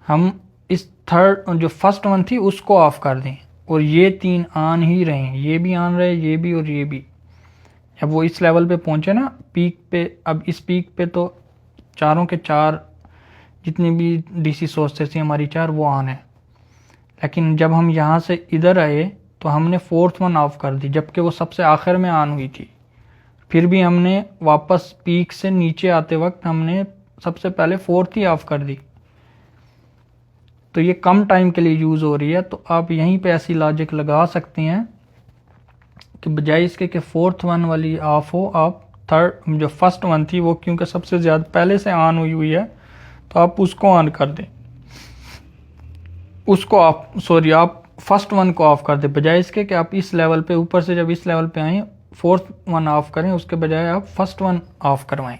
S1: हम इस थर्ड जो फर्स्ट वन थी उसको ऑफ कर दें, और ये तीन ऑन ही रहे, ये भी ऑन रहे, ये भी और ये भी। अब वो इस लेवल पे पहुंचे ना पीक पे, अब इस पीक पे तो चारों के चार जितनी भी डीसी सोर्सेस थी हमारी चार, वो ऑन है। लेकिन जब हम यहाँ से इधर आए तो हमने फोर्थ वन ऑफ कर दी, जबकि वो सबसे आखिर में ऑन हुई थी। फिर भी हमने वापस पीक से नीचे आते वक्त हमने सबसे पहले फोर्थ ही ऑफ कर दी। तो ये कम टाइम के लिए यूज़ हो रही है। तो आप यहीं पे ऐसी लॉजिक लगा सकते हैं कि बजाय इसके कि फोर्थ वन वाली ऑफ हो, आप थर्ड जो फर्स्ट वन थी वो क्योंकि सबसे ज़्यादा पहले से ऑन हुई है, तो आप उसको ऑन कर दें, उसको आप फर्स्ट वन को ऑफ कर दे, बजाय इसके कि आप इस लेवल पे ऊपर से जब इस लेवल पे आए फोर्थ वन ऑफ करें, उसके बजाय आप फर्स्ट वन ऑफ करवाएं।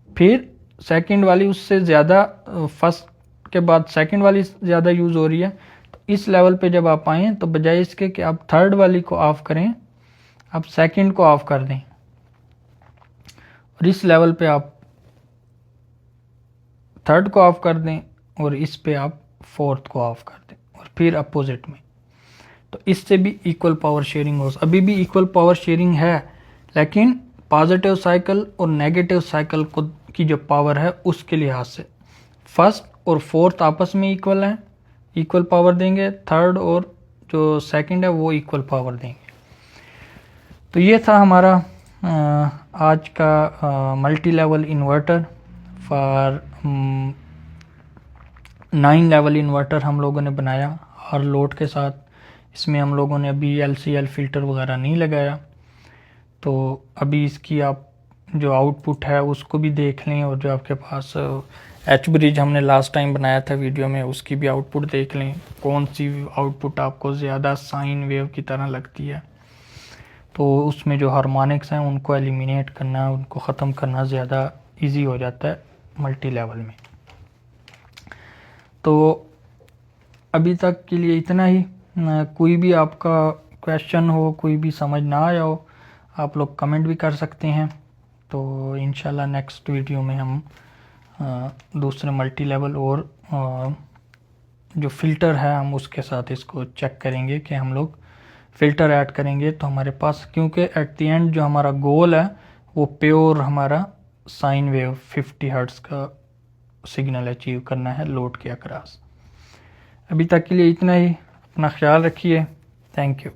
S1: फिर सेकंड वाली उससे ज़्यादा, फर्स्ट के बाद सेकंड वाली ज़्यादा यूज़ हो रही है, तो इस लेवल पे जब आप आएँ तो बजाय इसके कि आप थर्ड वाली को ऑफ करें, आप सेकंड को ऑफ कर दें और इस लेवल पे आप थर्ड को ऑफ कर दें और इस पे आप फोर्थ को ऑफ कर दें और फिर अपोजिट में। तो इससे भी इक्वल पावर शेयरिंग हो, अभी भी इक्वल पावर शेयरिंग है, लेकिन पॉजिटिव साइकिल और नेगेटिव साइकिल को की जो पावर है उसके लिहाज से फर्स्ट और फोर्थ आपस में इक्वल हैं, इक्वल पावर देंगे, थर्ड और जो सेकंड है वो इक्वल पावर देंगे। तो ये था हमारा आज का multi level inverter for 9 level inverter हम लोगों ने बनाया हर लोड के साथ। इसमें हम लोगों ने अभी LCL फ़िल्टर वगैरह नहीं लगाया, तो अभी इसकी आप जो आउटपुट है उसको भी देख लें और जो आपके पास एच ब्रिज हमने लास्ट टाइम बनाया था वीडियो में उसकी भी आउटपुट देख लें, कौन सी आउटपुट आपको ज़्यादा साइन वेव की तरह लगती है। तो उसमें जो हार्मोनिक्स हैं उनको एलिमिनेट करना, उनको ख़त्म करना ज़्यादा इजी हो जाता है मल्टी लेवल में। तो अभी तक के लिए इतना ही। कोई भी आपका क्वेश्चन हो, कोई भी समझ ना आया हो, आप लोग कमेंट भी कर सकते हैं। तो इंशाल्लाह नेक्स्ट वीडियो में हम दूसरे मल्टी लेवल और जो फ़िल्टर है हम उसके साथ इसको चेक करेंगे कि हम लोग फ़िल्टर ऐड करेंगे तो हमारे पास, क्योंकि एट द एंड जो हमारा गोल है वो प्योर हमारा साइन वेव 50 हर्ट्ज़ का सिग्नल अचीव करना है लोड के अक्रॉस। अभी तक के लिए इतना ही। अपना ख्याल रखिए। Thank you.